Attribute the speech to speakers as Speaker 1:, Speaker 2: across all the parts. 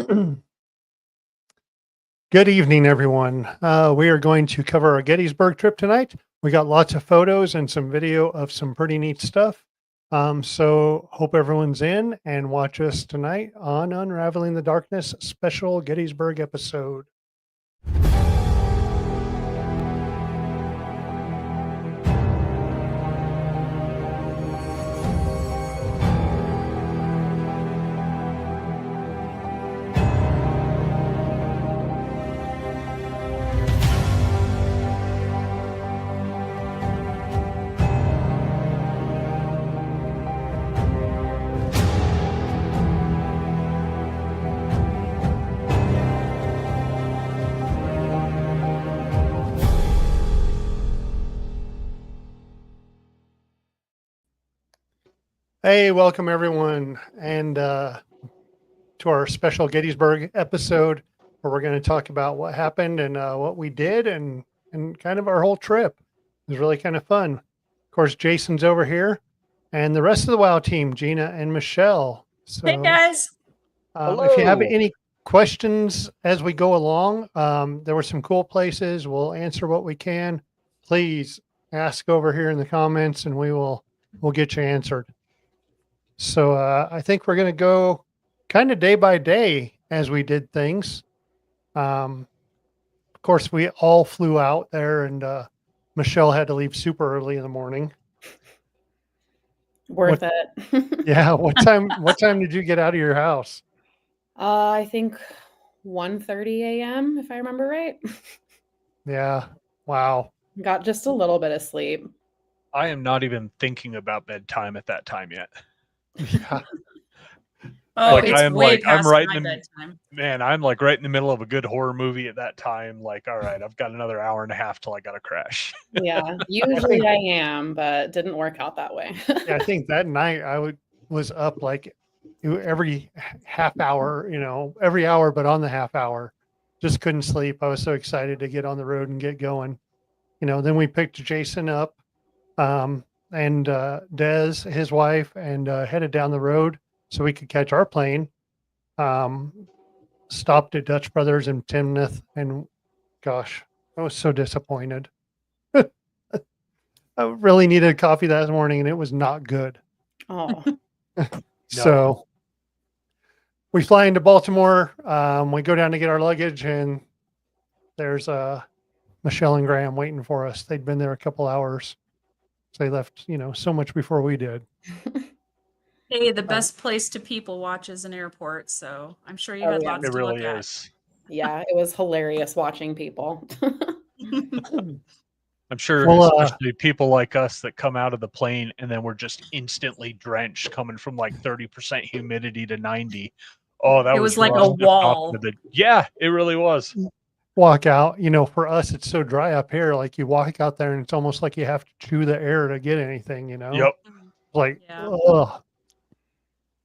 Speaker 1: Good evening, everyone. We are going to cover our Gettysburg trip tonight. We got lots of photos and some video of some pretty neat stuff. So hope everyone's in and watch us tonight on Unraveling the Darkness special Gettysburg episode. Hey, welcome everyone, and to our special Gettysburg episode, where we're going to talk about what happened and what we did, and kind of our whole trip. It was really kind of fun. Of course, Jason's over here, and the rest of the WoW team, Gina and Michelle. So,
Speaker 2: hey guys.
Speaker 1: If you have any questions as we go along, there were some cool places. We'll answer what we can. Please ask over here in the comments, and we'll get you answered. So I think we're going to go kind of day by day as we did things. Of course, we all flew out there, and Michelle had to leave super early in the morning.
Speaker 3: Worth it.
Speaker 1: Yeah. What time did you get out of your house?
Speaker 3: I think 1:30 a.m. if I remember right.
Speaker 1: Yeah. Wow.
Speaker 3: Got just a little bit of sleep.
Speaker 4: I am not even thinking about bedtime at that time yet.
Speaker 1: Yeah.
Speaker 2: Oh,
Speaker 4: Like,
Speaker 2: it's
Speaker 4: I'm
Speaker 2: way
Speaker 4: like- I'm
Speaker 2: past
Speaker 4: right
Speaker 2: my
Speaker 4: in the-
Speaker 2: bedtime.
Speaker 4: Man, I'm like right in the middle of a good horror movie at that time. Like, all right, I've got another hour and a half till I got to crash.
Speaker 3: Yeah, usually I am, but didn't work out that way.
Speaker 1: Yeah, I think that night I was up like every half hour, every hour, but on the half hour. Just couldn't sleep. I was so excited to get on the road and get going. Then we picked Jason up and Des, his wife, and headed down the road so we could catch our plane. Stopped at Dutch Brothers in Timnath, and gosh, I was so disappointed. I really needed coffee that morning, and it was not good.
Speaker 3: Oh,
Speaker 1: So we fly into Baltimore. We go down to get our luggage, and there's Michelle and Graham waiting for us. They'd been there a couple hours. So they left, so much before we did.
Speaker 2: Hey, the best place to people watch is an airport, so I'm sure you had
Speaker 3: yeah.
Speaker 2: lots
Speaker 4: It
Speaker 2: to
Speaker 4: really
Speaker 2: look
Speaker 4: is.
Speaker 3: yeah, it was hilarious watching people.
Speaker 2: at.
Speaker 4: I'm sure,
Speaker 1: Well,
Speaker 4: especially people like us that come out of the plane and then we're just instantly drenched, coming from like 30% humidity to 90. Oh, that
Speaker 2: It was like
Speaker 4: rough.
Speaker 2: a wall.
Speaker 4: Yeah, it really was.
Speaker 1: walk out, for us, it's so dry up here. Like you walk out there and it's almost like you have to chew the air to get anything,
Speaker 4: Yep.
Speaker 1: Like,
Speaker 2: Yeah.
Speaker 1: ugh.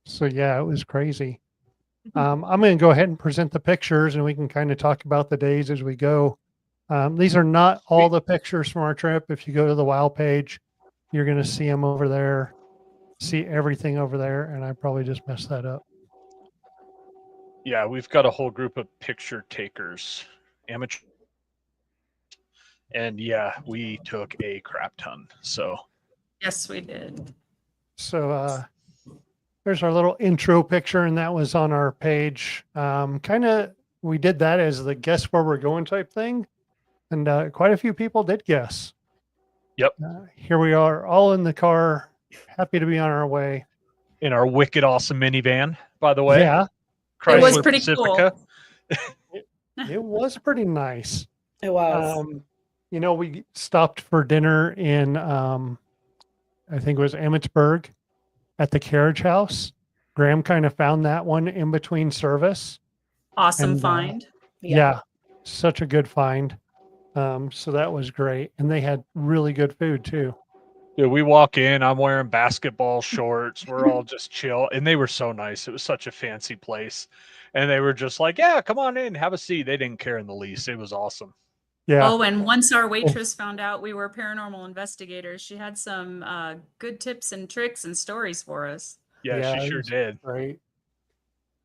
Speaker 1: So yeah, it was crazy. I'm going to go ahead and present the pictures, and we can kind of talk about the days as we go. These are not all the pictures from our trip. If you go to the WoW page, you're going to see them over there, see everything over there. And I probably just messed that up.
Speaker 4: Yeah, we've got a whole group of picture takers, amateur. And yeah, we took a crap ton. So
Speaker 2: Yes, we did.
Speaker 1: So there's our little intro picture, and that was on our page. We did that as the guess where we're going type thing. And quite a few people did guess.
Speaker 4: Yep.
Speaker 1: Here we are, all in the car, happy to be on our way.
Speaker 4: in our wicked awesome minivan, by the way.
Speaker 1: Yeah,
Speaker 4: Chrysler
Speaker 2: It was pretty
Speaker 4: Pacifica.
Speaker 2: cool.
Speaker 1: it was pretty nice.
Speaker 3: It was.
Speaker 1: We stopped for dinner in, I think it was Emmitsburg at the Carriage House. Graham kind of found that one in between service.
Speaker 2: Awesome
Speaker 1: And,
Speaker 2: find.
Speaker 1: Yeah, such a good find. So that was great. And they had really good food too.
Speaker 4: Yeah, we walk in, I'm wearing basketball shorts. We're all just chill. And they were so nice. It was such a fancy place. And they were just like, yeah, come on in, have a seat. They didn't care in the least. It was awesome.
Speaker 1: Yeah.
Speaker 2: Oh, and once our waitress found out we were paranormal investigators, she had some good tips and tricks and stories for us.
Speaker 4: Yeah,
Speaker 1: Yeah,
Speaker 4: she
Speaker 1: it
Speaker 4: sure
Speaker 1: was
Speaker 4: did.
Speaker 1: Right.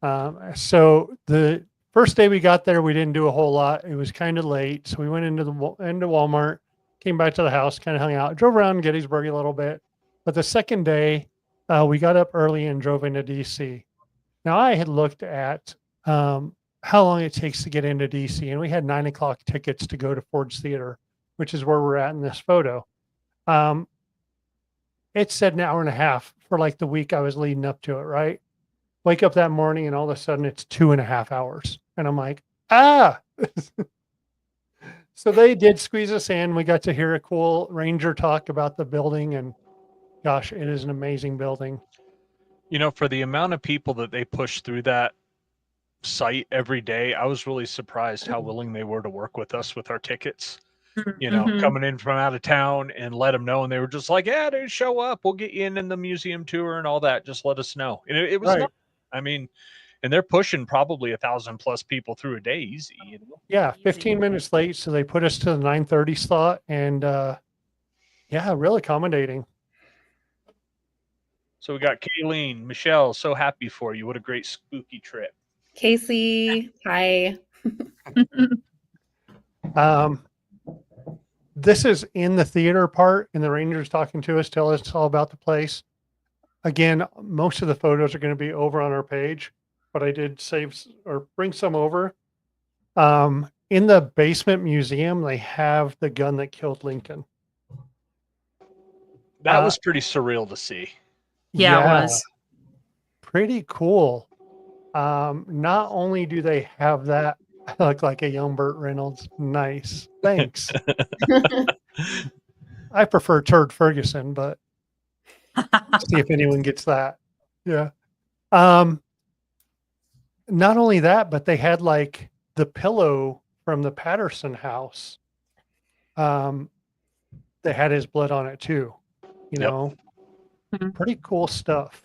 Speaker 1: So the first day we got there, we didn't do a whole lot. It was kind of late, so we went into Walmart, came back to the house, kind of hung out, drove around Gettysburg a little bit. But the second day, we got up early and drove into DC. Now I had looked at how long it takes to get into DC, and we had 9 o'clock tickets to go to Ford's Theater, which is where we're at in this photo. It said an hour and a half for like the week I was leading up to it, right? Wake up that morning and all of a sudden it's 2.5 hours. And I'm like, ah. So they did squeeze us in. We got to hear a cool ranger talk about the building, and gosh, it is an amazing building.
Speaker 4: For the amount of people that they push through that site every day, I was really surprised how willing they were to work with us with our tickets. Coming in from out of town and let them know. And they were just like, yeah, dude, show up. We'll get you in the museum tour and all that. Just let us know. And it was,
Speaker 1: right.
Speaker 4: I mean, and they're pushing probably 1,000+ people through a day easy.
Speaker 1: Yeah, 15 minutes late. So they put us to the 9:30 slot, and yeah, real accommodating.
Speaker 4: So we got Kayleen, Michelle, so happy for you. What a great spooky trip.
Speaker 3: Casey, hi.
Speaker 1: This is in the theater part, and the Rangers talking to us, tell us all about the place. Again, most of the photos are going to be over on our page, but I did save or bring some over. In the basement museum, they have the gun that killed Lincoln.
Speaker 4: That was pretty surreal to see.
Speaker 2: Yeah, it was.
Speaker 1: Pretty cool. Not only do they have that, I look like a young Burt Reynolds. Nice. Thanks. I prefer Turd Ferguson, but see if anyone gets that. Yeah. Not only that, but they had like the pillow from the Patterson house. They had his blood on it too. You know, pretty cool stuff.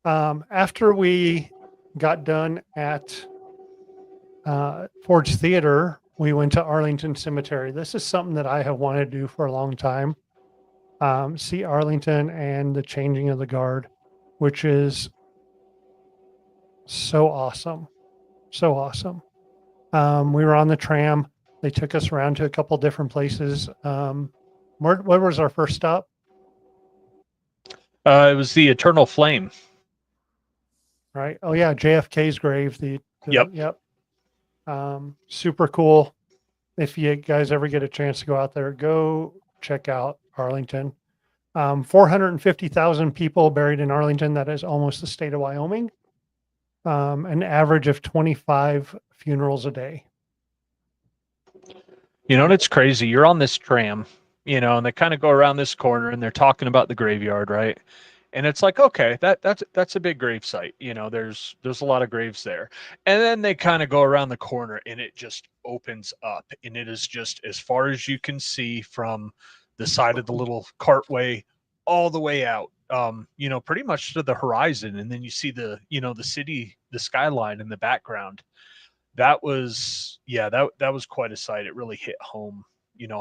Speaker 1: After we got done at Ford's Theater, we went to Arlington Cemetery. This is something that I have wanted to do for a long time. See Arlington and the changing of the guard, which is so awesome. So awesome. We were on the tram. They took us around to a couple different places. Where was our first stop?
Speaker 4: It was the Eternal Flame.
Speaker 1: Right. Oh yeah, JFK's grave.
Speaker 4: Yep.
Speaker 1: Super cool. If you guys ever get a chance to go out there, go check out Arlington. 450,000 people buried in Arlington. That is almost the state of Wyoming. An average of 25 funerals a day.
Speaker 4: And it's crazy. You're on this tram, and they kind of go around this corner and they're talking about the graveyard, right? And it's like, okay, that's a big grave site. There's a lot of graves there. And then they kind of go around the corner and it just opens up, and it is just as far as you can see from the side of the little cartway all the way out, pretty much to the horizon. And then you see the city, the skyline in the background. That was, that was quite a sight. It really hit home,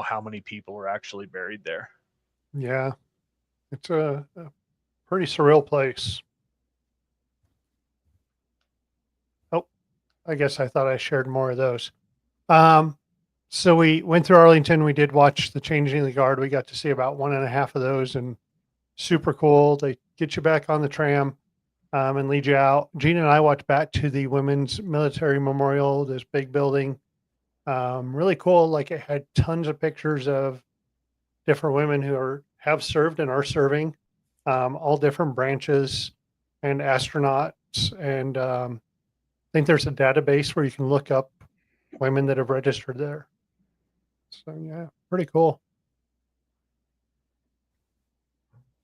Speaker 4: how many people were actually buried there.
Speaker 1: Yeah. It's a pretty surreal place. Oh, I guess I thought I shared more of those. So we went through Arlington. We did watch the changing of the guard. We got to see about 1.5 of those, and super cool. They get you back on the tram and lead you out. Gina and I walked back to the Women's Military Memorial, this big building. Really cool. Like, it had tons of pictures of different women who have served and are serving. All different branches and astronauts. And I think there's a database where you can look up women that have registered there. So yeah, pretty cool.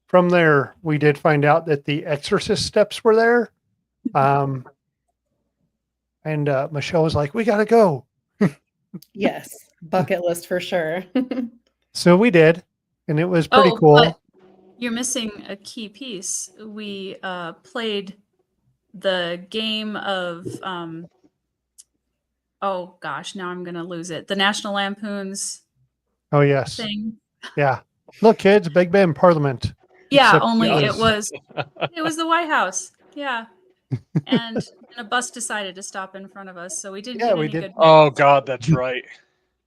Speaker 1: From there, we did find out that the exorcist steps were there. And Michelle was like, we got to go.
Speaker 3: Yes, bucket list for sure.
Speaker 1: So we did, and it was pretty cool.
Speaker 2: But you're missing a key piece. We played the game of oh gosh, now I'm gonna lose it. The National Lampoon's
Speaker 1: Oh yes.
Speaker 2: thing.
Speaker 1: Yeah. Look, kids, Big Ben Parliament.
Speaker 2: Yeah,
Speaker 1: Except
Speaker 2: only
Speaker 1: it
Speaker 2: it was the White House. Yeah. And a bus decided to stop in front of us, so we didn't
Speaker 1: Yeah,
Speaker 2: get
Speaker 1: we
Speaker 2: any
Speaker 1: did.
Speaker 2: good
Speaker 4: Oh
Speaker 2: pictures.
Speaker 4: God, that's right.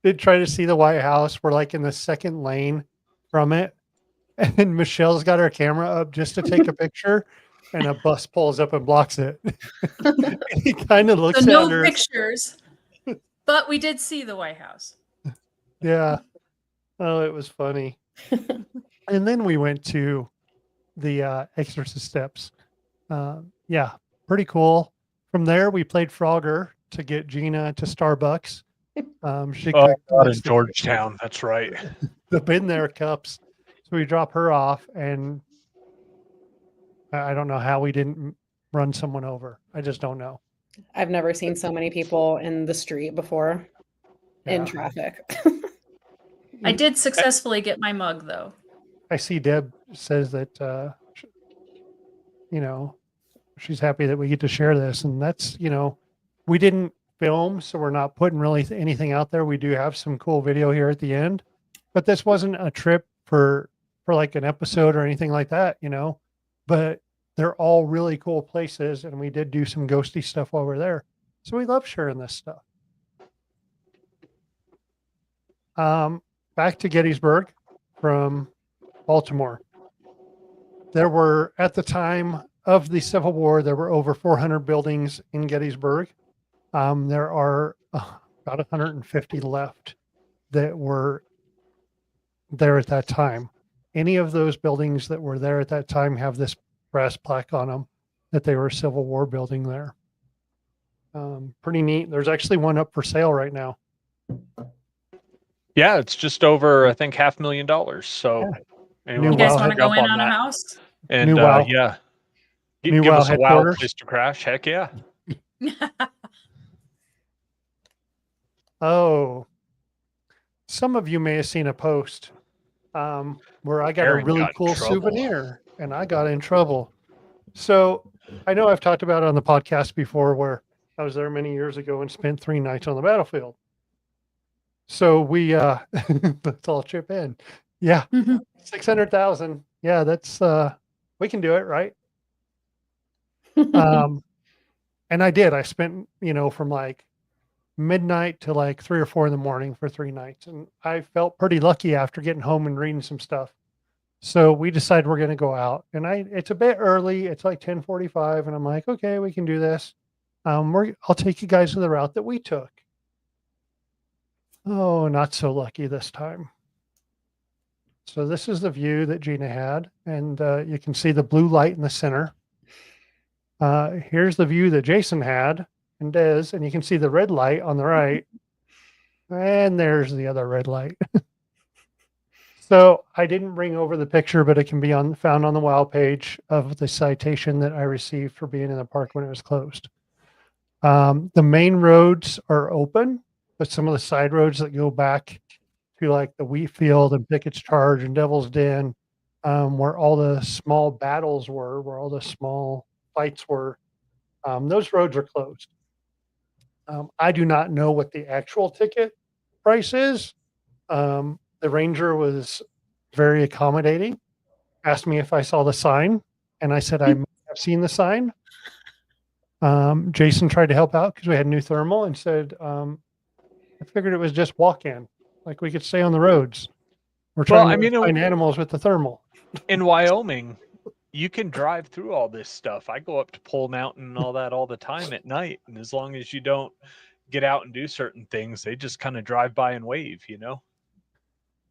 Speaker 1: did try to see the White House. We're like in the second lane from it. And Michelle's got her camera up just to take a picture, and a bus pulls up and blocks it. And he kind of
Speaker 2: So
Speaker 1: looks at
Speaker 2: no
Speaker 1: her.
Speaker 2: pictures, but we did see the White House.
Speaker 1: Yeah. Oh, it was funny. And then we went to the Exorcist Steps. Yeah, pretty cool. From there, we played Frogger to get Gina to Starbucks. She
Speaker 4: Oh
Speaker 1: cooked
Speaker 4: God, in
Speaker 1: us
Speaker 4: Georgetown. That's right.
Speaker 1: the Been There cups. So we drop her off, and I don't know how we didn't run someone over. I just don't know.
Speaker 3: I've never seen so many people in the street before in
Speaker 1: Yeah.
Speaker 3: traffic.
Speaker 2: I did successfully get my mug, though.
Speaker 1: I see Deb says that, she's happy that we get to share this. And that's, we didn't film, so we're not putting really anything out there. We do have some cool video here at the end, but this wasn't a trip for like an episode or anything like that, but they're all really cool places. And we did do some ghosty stuff while we're there. So we love sharing this stuff. Back to Gettysburg from Baltimore. There were, at the time of the Civil War, there were over 400 buildings in Gettysburg. There are about 150 left that were there at that time. Any of those buildings that were there at that time have this brass plaque on them that they were a Civil War building there. Pretty neat. There's actually one up for sale right now.
Speaker 4: Yeah, it's just over, I think, $500,000. So anyone
Speaker 2: You guys
Speaker 1: Wow.
Speaker 2: want to
Speaker 4: jump
Speaker 2: go in on a
Speaker 4: that.
Speaker 2: house?
Speaker 4: And
Speaker 1: New WoW.
Speaker 4: yeah,
Speaker 1: New
Speaker 4: give
Speaker 1: WoW
Speaker 4: us a wow
Speaker 1: headquarters.
Speaker 4: place to crash. Heck yeah.
Speaker 1: Oh, some of you may have seen a post where I got
Speaker 4: Aaron
Speaker 1: a really
Speaker 4: got in
Speaker 1: cool
Speaker 4: trouble.
Speaker 1: souvenir and I got in trouble. So I know I've talked about it on the podcast before where I was there many years ago and spent 3 nights on the battlefield. So we let's all chip in. Yeah. 600,000. Yeah, that's we can do it, right? And I did. I spent, from like midnight to like 3 or 4 in the morning for 3 nights. And I felt pretty lucky after getting home and reading some stuff. So we decided we're going to go out, and it's a bit early. It's like 10:45, and I'm like, okay, we can do this. I'll take you guys to the route that we took. Oh, not so lucky this time. So this is the view that Gina had, and you can see the blue light in the center. Here's the view that Jason had and Des, and you can see the red light on the right. And there's the other red light. So I didn't bring over the picture, but it can be found on the WOW page of the citation that I received for being in the park when it was closed. The main roads are open, but some of the side roads that go back to like the wheat field and Pickett's Charge and Devil's Den, where all the small battles were, where all the small fights were, those roads are closed. I do not know what the actual ticket price is. The ranger was very accommodating, asked me if I saw the sign, and I said I may have seen the sign. Jason tried to help out because we had new thermal and said, I figured it was just walk-in, like we could stay on the roads. We're trying to find animals with the thermal.
Speaker 4: In Wyoming, you can drive through all this stuff. I go up to Pole Mountain and all that all the time at night, and as long as you don't get out and do certain things, they just kind of drive by and wave,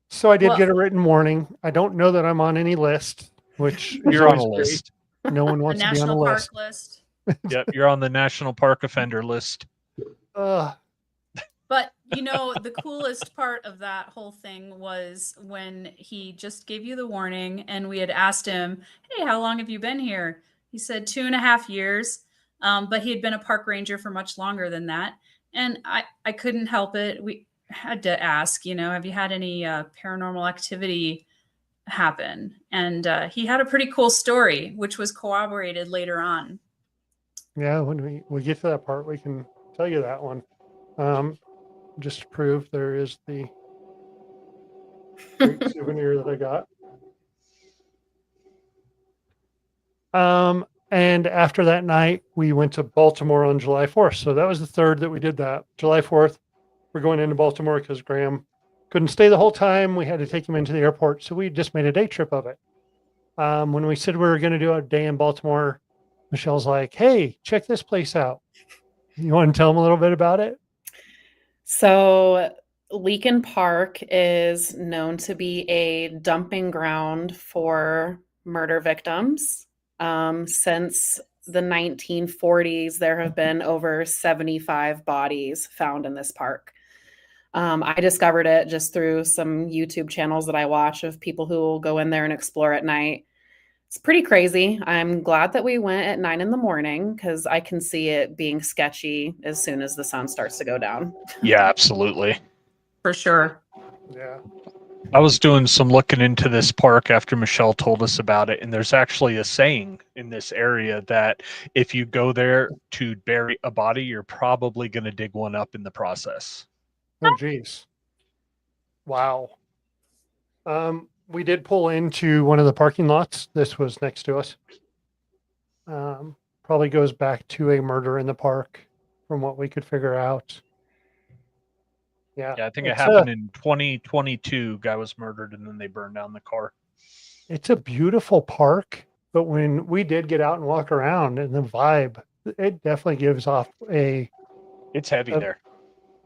Speaker 1: So I did get a written warning. I don't know that I'm on any list, which
Speaker 4: you're on a list.
Speaker 1: No one wants to be on a
Speaker 2: National
Speaker 1: list.
Speaker 2: Park list.
Speaker 4: Yep, you're on the National Park offender list.
Speaker 2: But the coolest part of that whole thing was when he just gave you the warning and we had asked him, hey, how long have you been here? He said 2.5 years. But he had been a park ranger for much longer than that. And I couldn't help it. We had to ask, have you had any paranormal activity happen? And he had a pretty cool story, which was corroborated later on.
Speaker 1: Yeah, when we get to that part, we can tell you that one. Just to prove there is the great souvenir that I got. And after that night, we went to Baltimore on July 4th. So that was the third that we did that. July 4th, we're going into Baltimore because Graham couldn't stay the whole time. We had to take him into the airport. So we just made a day trip of it. When we said we were going to do a day in Baltimore, Michelle's like, hey, check this place out. You want to tell them a little bit about it?
Speaker 3: So Leakin Park is known to be a dumping ground for murder victims. Since the 1940s, there have been over 75 bodies found in this park. I discovered it just through some YouTube channels that I watch of people who will go in there and explore at night. It's pretty crazy. I'm glad that we went at 9 a.m. because I can see it being sketchy as soon as the sun starts to go down.
Speaker 4: Yeah, absolutely.
Speaker 2: For sure.
Speaker 1: Yeah.
Speaker 4: I was doing some looking into this park after Michelle told us about it, and there's actually a saying in this area that if you go there to bury a body, you're probably going to dig one up in the process.
Speaker 1: Oh, geez. Wow. We did pull into one of the parking lots. This was next to us. Probably goes back to a murder in the park from what we could figure out. Yeah,
Speaker 4: I think it
Speaker 1: it's
Speaker 4: happened in 2022. Guy was murdered, and then they burned down the car.
Speaker 1: It's a beautiful park, but when we did get out and walk around, and the vibe, it definitely gives off
Speaker 4: It's heavy there.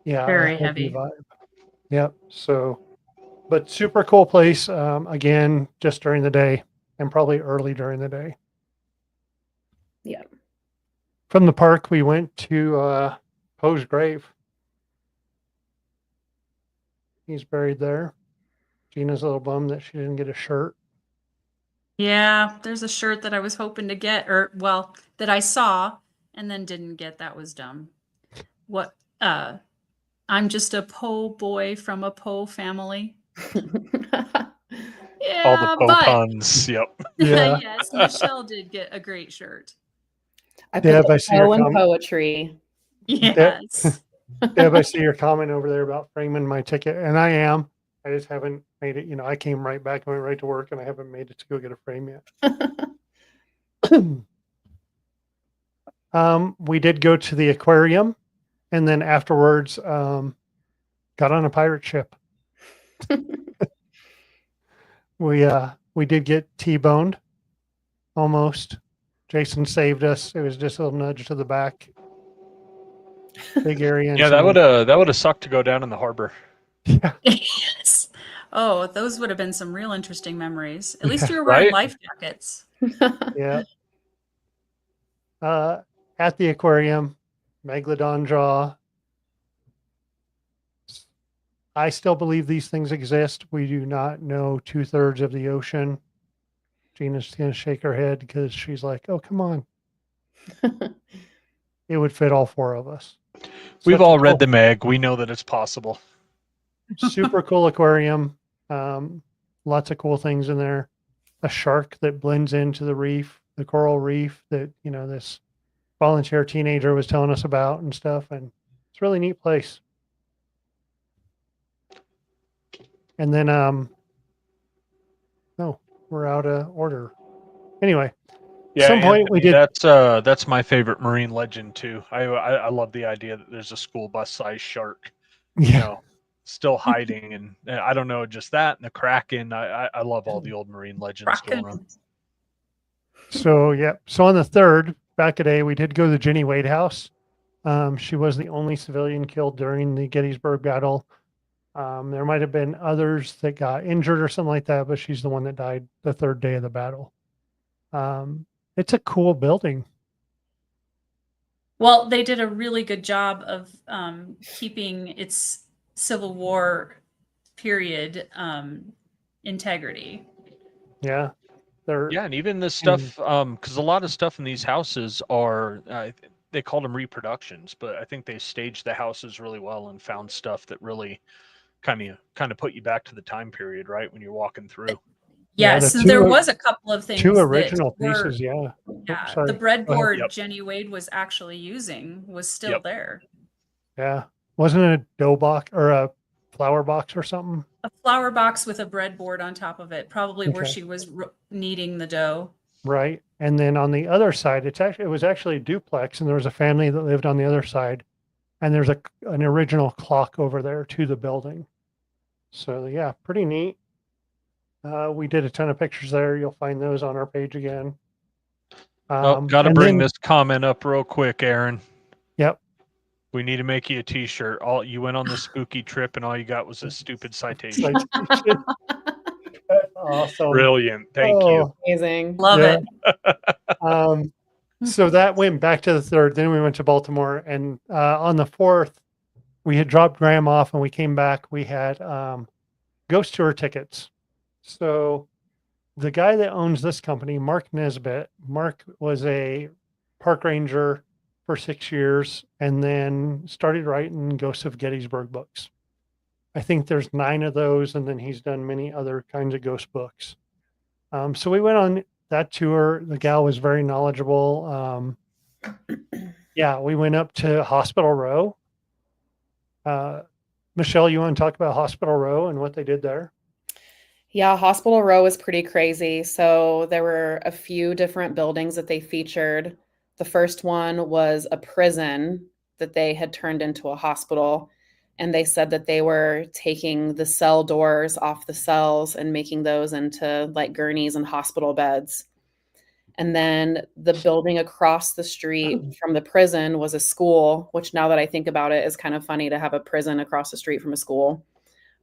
Speaker 1: Yeah,
Speaker 2: Very
Speaker 1: a
Speaker 2: heavy.
Speaker 1: vibe. Yep. So, but super cool place. Again, just during the day and probably early during the day.
Speaker 3: Yeah.
Speaker 1: From the park, we went to Poe's grave. He's buried there. Gina's a little bummed that she didn't get a shirt.
Speaker 2: Yeah, there's a shirt that I was hoping to get, or well, that I saw and then didn't get. That was dumb. What? I'm just a Poe boy from a Poe family. Yeah,
Speaker 4: All the Poe
Speaker 2: but
Speaker 4: puns. Yep.
Speaker 1: Yeah.
Speaker 2: yes, Michelle did get a great shirt.
Speaker 3: I
Speaker 1: Deb,
Speaker 3: put
Speaker 1: I
Speaker 3: the
Speaker 1: see your
Speaker 3: Poe in
Speaker 1: comment.
Speaker 3: poetry.
Speaker 2: Yes.
Speaker 1: Deb, I see your comment over there about framing my ticket, and I am. I just haven't made it. You know, I came right back and went right to work, and I haven't made it to go get a frame yet. We did go to the aquarium, and then afterwards, got on a pirate ship. We did get T-boned, almost. Jason saved us. It was just a little nudge to the back. Big area.
Speaker 4: Yeah, that would have sucked to go down in the harbor.
Speaker 1: Yeah.
Speaker 2: Yes. Oh, those would have been some real interesting memories. At least
Speaker 1: Yeah.
Speaker 2: you were wearing
Speaker 4: Right?
Speaker 2: life jackets.
Speaker 1: Yeah. At the aquarium, Megalodon jaw. I still believe these things exist. We do not know 2/3 of the ocean. Gina's going to shake her head because she's like, oh, come on. It would fit all four of us.
Speaker 4: We've
Speaker 1: Such a
Speaker 4: all read
Speaker 1: cool-
Speaker 4: the Meg. We know that it's possible.
Speaker 1: Super cool aquarium. Lots of cool things in there. A shark that blends into the reef, the coral reef that, you know, this volunteer teenager was telling us about and stuff. And it's a really neat place. And then, no, we're out of order. Anyway,
Speaker 4: Yeah,
Speaker 1: some point
Speaker 4: Anthony,
Speaker 1: we did.
Speaker 4: That's my favorite marine legend too. I love the idea that there's a school bus sized shark, you know, still hiding, and I don't know, just that and the Kraken. I love all the old marine legends going on.
Speaker 1: So yeah, so on the 3rd, back a day, we did go to the Jenny Wade house. She was the only civilian killed during the Gettysburg battle. There might have been others that got injured or something like that, but she's the one that died the 3rd day of the battle. It's a cool building.
Speaker 2: Well, they did a really good job of keeping its Civil War period integrity.
Speaker 1: Yeah.
Speaker 4: Yeah, and even the stuff, because a lot of stuff in these houses are, they called them reproductions, but I think they staged the houses really well and found stuff that really kind of put you back to the time period, right, when you're walking through.
Speaker 2: Yes,
Speaker 1: the
Speaker 2: there was a couple of things.
Speaker 1: Two original
Speaker 2: that were,
Speaker 1: pieces, yeah.
Speaker 2: Yeah,
Speaker 1: Oops, sorry.
Speaker 2: the breadboard
Speaker 4: Yep.
Speaker 2: Jenny Wade was actually using was still
Speaker 4: Yep.
Speaker 2: there.
Speaker 1: Yeah. Wasn't it a dough box or a flower box or something?
Speaker 2: A flower box with a breadboard on top of it, probably where
Speaker 1: Okay.
Speaker 2: she was kneading the dough.
Speaker 1: Right. And then on the other side, it was actually a duplex, and there was a family that lived on the other side. And there's an original clock over there to the building. So yeah, pretty neat. We did a ton of pictures there. You'll find those on our page again.
Speaker 4: Got to bring this comment up real quick, Aaron.
Speaker 1: Yep.
Speaker 4: We need to make you a T-shirt. All you went on this spooky trip, and all you got was a stupid citation.
Speaker 1: Awesome.
Speaker 4: Brilliant. Thank you.
Speaker 3: Amazing.
Speaker 2: Love it.
Speaker 1: So that went back to the 3rd. Then we went to Baltimore, and on the 4th, we had dropped Graham off, and we came back. We had ghost tour tickets. So the guy that owns this company, Mark Nesbitt, Mark was a park ranger for 6 years and then started writing Ghosts of Gettysburg books. I think there's 9 of those, and then he's done many other kinds of ghost books. So we went on that tour. The gal was very knowledgeable. Yeah, we went up to Hospital Row. Michelle, you want to talk about Hospital Row and what they did there?
Speaker 3: Yeah, Hospital Row is pretty crazy. So there were a few different buildings that they featured. The first one was a prison that they had turned into a hospital. And they said that they were taking the cell doors off the cells and making those into like gurneys and hospital beds. And then the building across the street from the prison was a school, which now that I think about it is kind of funny to have a prison across the street from a school.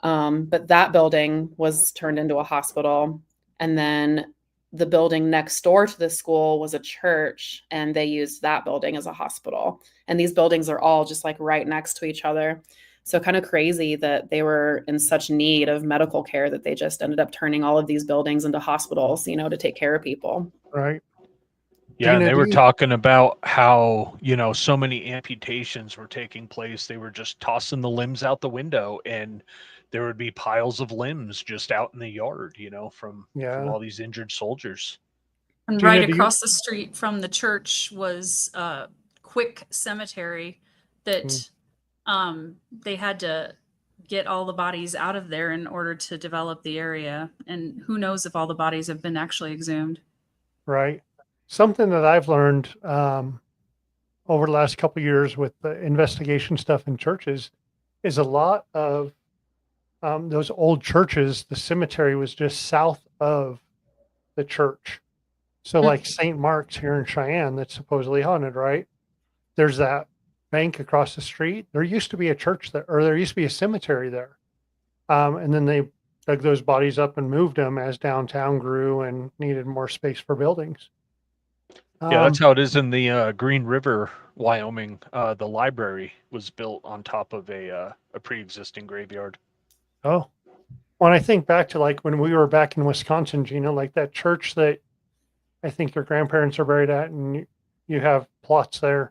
Speaker 3: But that building was turned into a hospital. And then the building next door to the school was a church, and they used that building as a hospital. And these buildings are all just like right next to each other. So kind of crazy that they were in such need of medical care that they just ended up turning all of these buildings into hospitals, you know, to take care of people.
Speaker 1: Right.
Speaker 4: Yeah,
Speaker 1: Gina,
Speaker 4: and they were talking about how, so many amputations were taking place. They were just tossing the limbs out the window, and there would be piles of limbs just out in the yard, from all these injured soldiers.
Speaker 2: And
Speaker 1: Gina,
Speaker 2: right across the street from the church was a quick cemetery that they had to get all the bodies out of there in order to develop the area. And who knows if all the bodies have been actually exhumed.
Speaker 1: Right. Something that I've learned over the last couple of years with the investigation stuff in churches is a lot of those old churches, the cemetery was just south of the church. So like St. Mark's here in Cheyenne, that's supposedly haunted, right? There's that bank across the street. There used to be a church there, or there used to be a cemetery there. And then they dug those bodies up and moved them as downtown grew and needed more space for buildings.
Speaker 4: Yeah, that's how it is in the Green River, Wyoming. The library was built on top of a pre-existing graveyard.
Speaker 1: Oh, when I think back to like when we were back in Wisconsin, Gina, like that church that I think your grandparents are buried at, and you have plots there.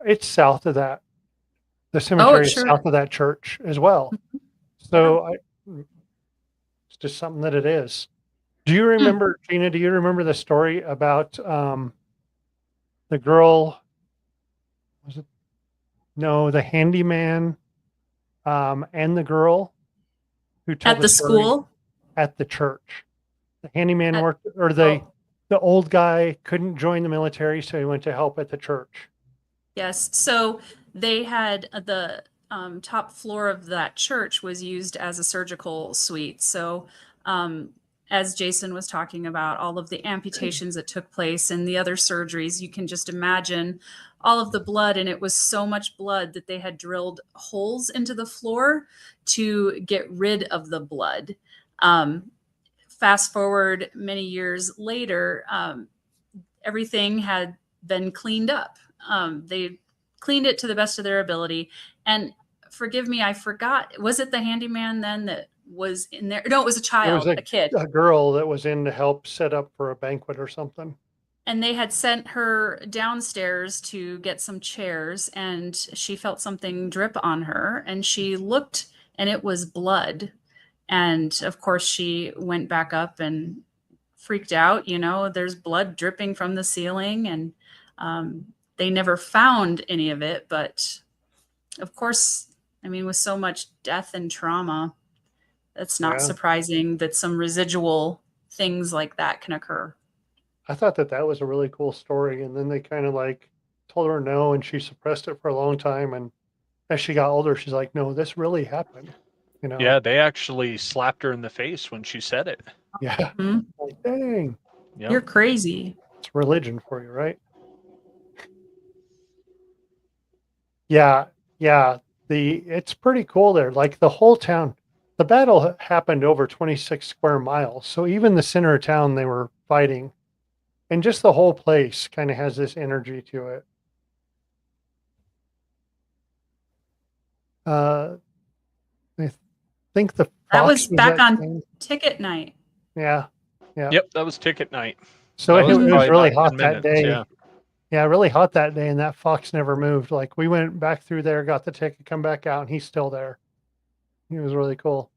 Speaker 1: It's south of that. The cemetery is south of that church as well. So it's just something that it is. Do you remember, Gina, do you remember the story about the girl, the handyman and the girl who told
Speaker 2: at the school?
Speaker 1: At the church. The handyman worked, or the old guy couldn't join the military, so he went to help at the church.
Speaker 2: Yes. So they had the top floor of that church was used as a surgical suite. So as Jason was talking about, all of the amputations that took place and the other surgeries, you can just imagine all of the blood. And it was so much blood that they had drilled holes into the floor to get rid of the blood. Fast forward many years later, everything had been cleaned up. They cleaned it to the best of their ability. And forgive me, I forgot. Was it the handyman then that was in there? No, it was a child, a kid.
Speaker 1: A girl that was in to help set up for a banquet or something.
Speaker 2: And they had sent her downstairs to get some chairs, and she felt something drip on her, and she looked, and it was blood. And of course, she went back up and freaked out. There's blood dripping from the ceiling, and they never found any of it. But of course, with so much death and trauma, it's not surprising that some residual things like that can occur.
Speaker 1: I thought that was a really cool story. And then they kind of like told her no, and she suppressed it for a long time. And as she got older, she's like, no, this really happened. You know?
Speaker 4: Yeah, they actually slapped her in the face when she said it.
Speaker 1: Yeah.
Speaker 2: Mhm.
Speaker 1: Like, dang,
Speaker 4: Yep.
Speaker 2: You're crazy.
Speaker 1: it's religion for you, right? Yeah. Yeah. It's pretty cool there. Like the whole town, the battle happened over 26 square miles. So even the center of town, they were fighting. And just the whole place kind of has this energy to it. I think the
Speaker 2: That
Speaker 1: Fox
Speaker 2: was back
Speaker 1: at
Speaker 2: on
Speaker 1: thing.
Speaker 2: ticket night.
Speaker 1: Yeah. Yeah.
Speaker 4: Yep, that was ticket night.
Speaker 1: So
Speaker 4: That
Speaker 1: it
Speaker 4: was
Speaker 1: was
Speaker 4: probably
Speaker 1: really
Speaker 4: about
Speaker 1: hot
Speaker 4: 10
Speaker 1: that
Speaker 4: minutes,
Speaker 1: day.
Speaker 4: yeah.
Speaker 1: Yeah, really hot that day, and that Fox never moved. Like we went back through there, got the ticket, come back out, and he's still there. He was really cool.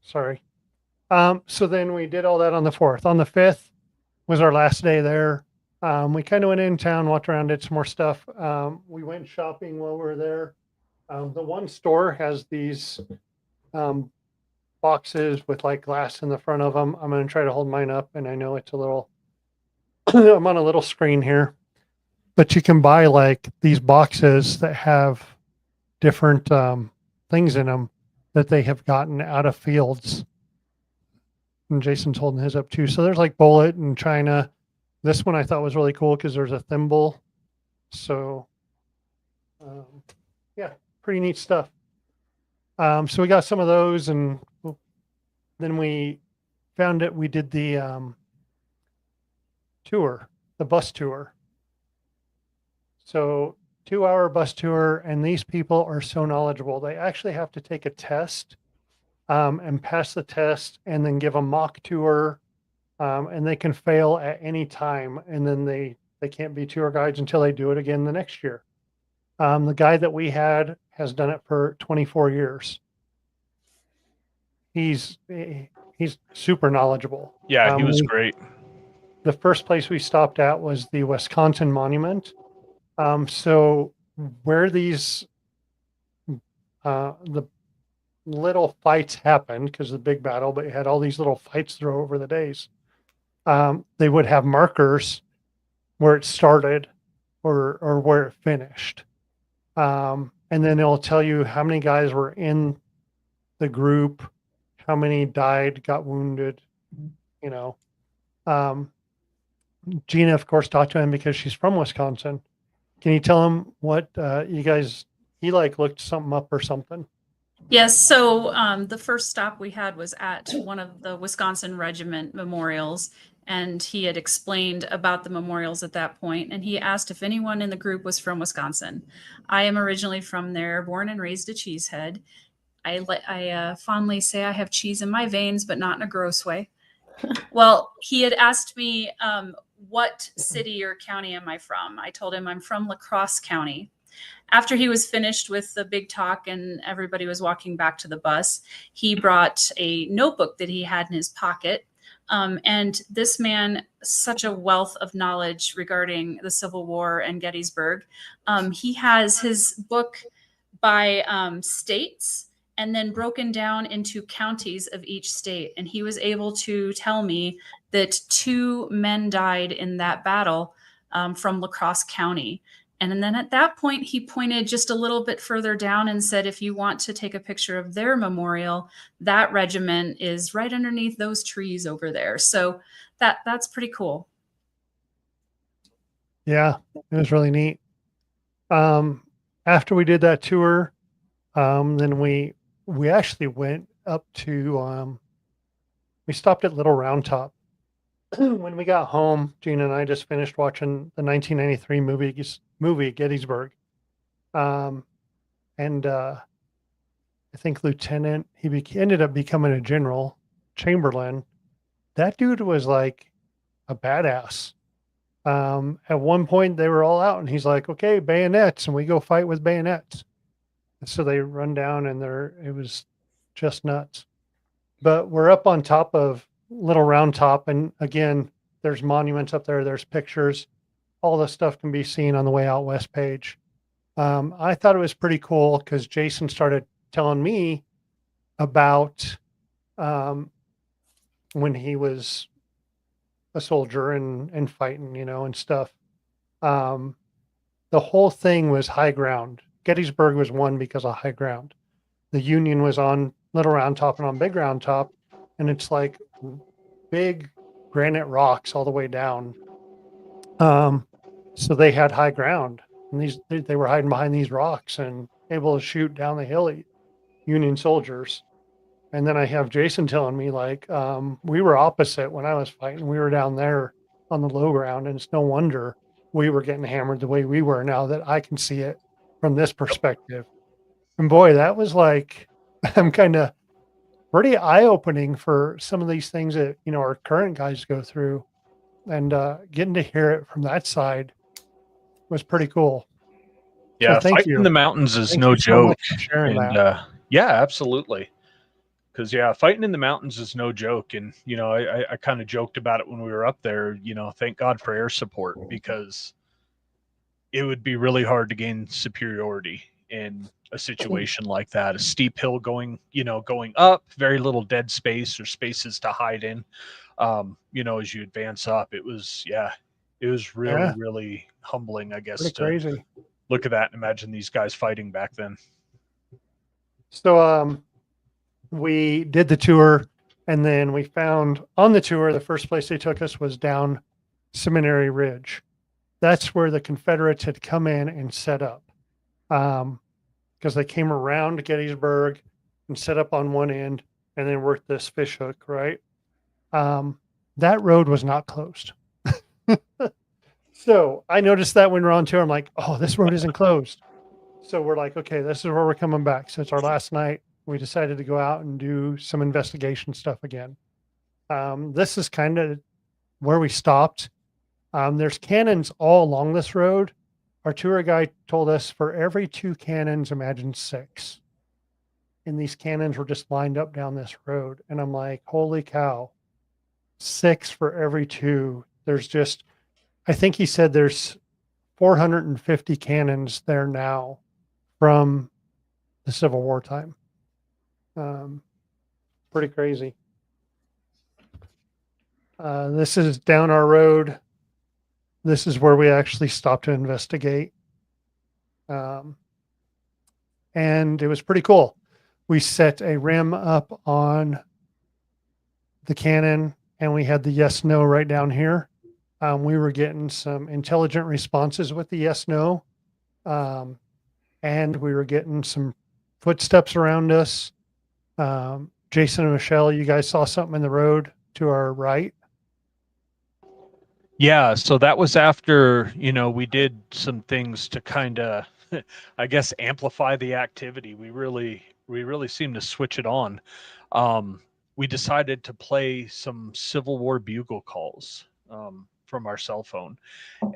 Speaker 1: Sorry. So then we did all that on the 4th. On the 5th was our last day there. We kind of went in town, walked around, did some more stuff. We went shopping while we were there. The one store has these boxes with like glass in the front of them. I'm going to try to hold mine up, and I know it's a little, I'm on a little screen here, but you can buy like these boxes that have different things in them that they have gotten out of fields. And Jason's holding his up too. So there's like bullet and China. This one I thought was really cool because there's a thimble. So yeah, pretty neat stuff. So we got some of those, and then we found it. We did the tour, the bus tour. So 2-hour bus tour, and these people are so knowledgeable. They actually have to take a test and pass the test, and then give a mock tour, and they can fail at any time, and then they can't be tour guides until they do it again the next year. The guy that we had has done it for 24 years. He's super knowledgeable.
Speaker 4: Yeah, he was great.
Speaker 1: The first place we stopped at was the Wisconsin Monument. So where these the little fights happened, because the big battle, but you had all these little fights through over the days. They would have markers where it started or where it finished. And then it'll tell you how many guys were in the group, how many died, got wounded, you know. Gina, of course, talked to him because she's from Wisconsin. Can you tell him what you guys, he like looked something up or something?
Speaker 2: Yes. So the first stop we had was at one of the Wisconsin Regiment memorials, and he had explained about the memorials at that point, and he asked if anyone in the group was from Wisconsin. I am originally from there, born and raised a cheesehead. I fondly say I have cheese in my veins, but not in a gross way. Well, he had asked me, what city or county am I from? I told him I'm from La Crosse County. After he was finished with the big talk and everybody was walking back to the bus, he brought a notebook that he had in his pocket. And this man, such a wealth of knowledge regarding the Civil War and Gettysburg. He has his book by states, and then broken down into counties of each state. And he was able to tell me that 2 men died in that battle from La Crosse County. And then at that point, he pointed just a little bit further down and said, if you want to take a picture of their memorial, that regiment is right underneath those trees over there. So that's pretty cool.
Speaker 1: Yeah, it was really neat. After we did that tour, then we actually went up to, we stopped at Little Round Top. When we got home, Gina and I just finished watching the 1993 movie Gettysburg. And I think Lieutenant, he ended up becoming a general, Chamberlain. That dude was like a badass. At one point they were all out and he's like, okay, bayonets, and we go fight with bayonets. And so they run down and it was just nuts. But we're up on top of Little Round Top, and again, there's monuments up there, there's pictures. All the stuff can be seen on the Way Out West page. I thought it was pretty cool because Jason started telling me about when he was a soldier and fighting, and stuff. The whole thing was high ground. Gettysburg was won because of high ground. The Union was on Little Round Top and on Big Round Top, and it's like big granite rocks all the way down. So they had high ground, and they were hiding behind these rocks and able to shoot down the hill at Union soldiers. And then I have Jason telling me we were opposite when I was fighting. We were down there on the low ground, and it's no wonder we were getting hammered the way we were now that I can see it from this perspective. And boy, that was I'm kind of pretty eye-opening for some of these things that, our current guys go through, and getting to hear it from that side was pretty cool.
Speaker 4: Yeah,
Speaker 1: so thank
Speaker 4: fighting
Speaker 1: you.
Speaker 4: in the mountains is
Speaker 1: Thank
Speaker 4: no
Speaker 1: you so
Speaker 4: joke.
Speaker 1: much for sharing
Speaker 4: And
Speaker 1: that.
Speaker 4: yeah, absolutely. Because fighting in the mountains is no joke. And I kind of joked about it when we were up there. Thank God for air support, because it would be really hard to gain superiority in a situation like that. A steep hill going up, very little dead space or spaces to hide in. As you advance up, it was really,
Speaker 1: Yeah.
Speaker 4: really humbling, I guess,
Speaker 1: Pretty
Speaker 4: to
Speaker 1: crazy.
Speaker 4: look at that and imagine these guys fighting back then.
Speaker 1: So we did the tour, and then we found on the tour, the first place they took us was down Seminary Ridge. That's where the Confederates had come in and set up. Because they came around Gettysburg and set up on one end and then worked this fish hook, right? That road was not closed. So I noticed that when we were on tour, I'm like, oh, this road isn't closed. So we're like, okay, this is where we're coming back. So it's our last night. We decided to go out and do some investigation stuff again. This is kind of where we stopped. There's cannons all along this road. Our tour guide told us for every 2 cannons, imagine 6. And these cannons were just lined up down this road. And I'm like, holy cow, 6 for every 2. I think he said there's 450 cannons there now from the Civil War time. Pretty crazy. This is down our road. This is where we actually stopped to investigate. And it was pretty cool. We set a rim up on the cannon, and we had the yes, no right down here. We were getting some intelligent responses with the yes, no. And we were getting some footsteps around us. Jason and Michelle, you guys saw something in the road to our right?
Speaker 4: Yeah, so that was after, we did some things to kind of, I guess, amplify the activity. We really seemed to switch it on. We decided to play some Civil War bugle calls from our cell phone.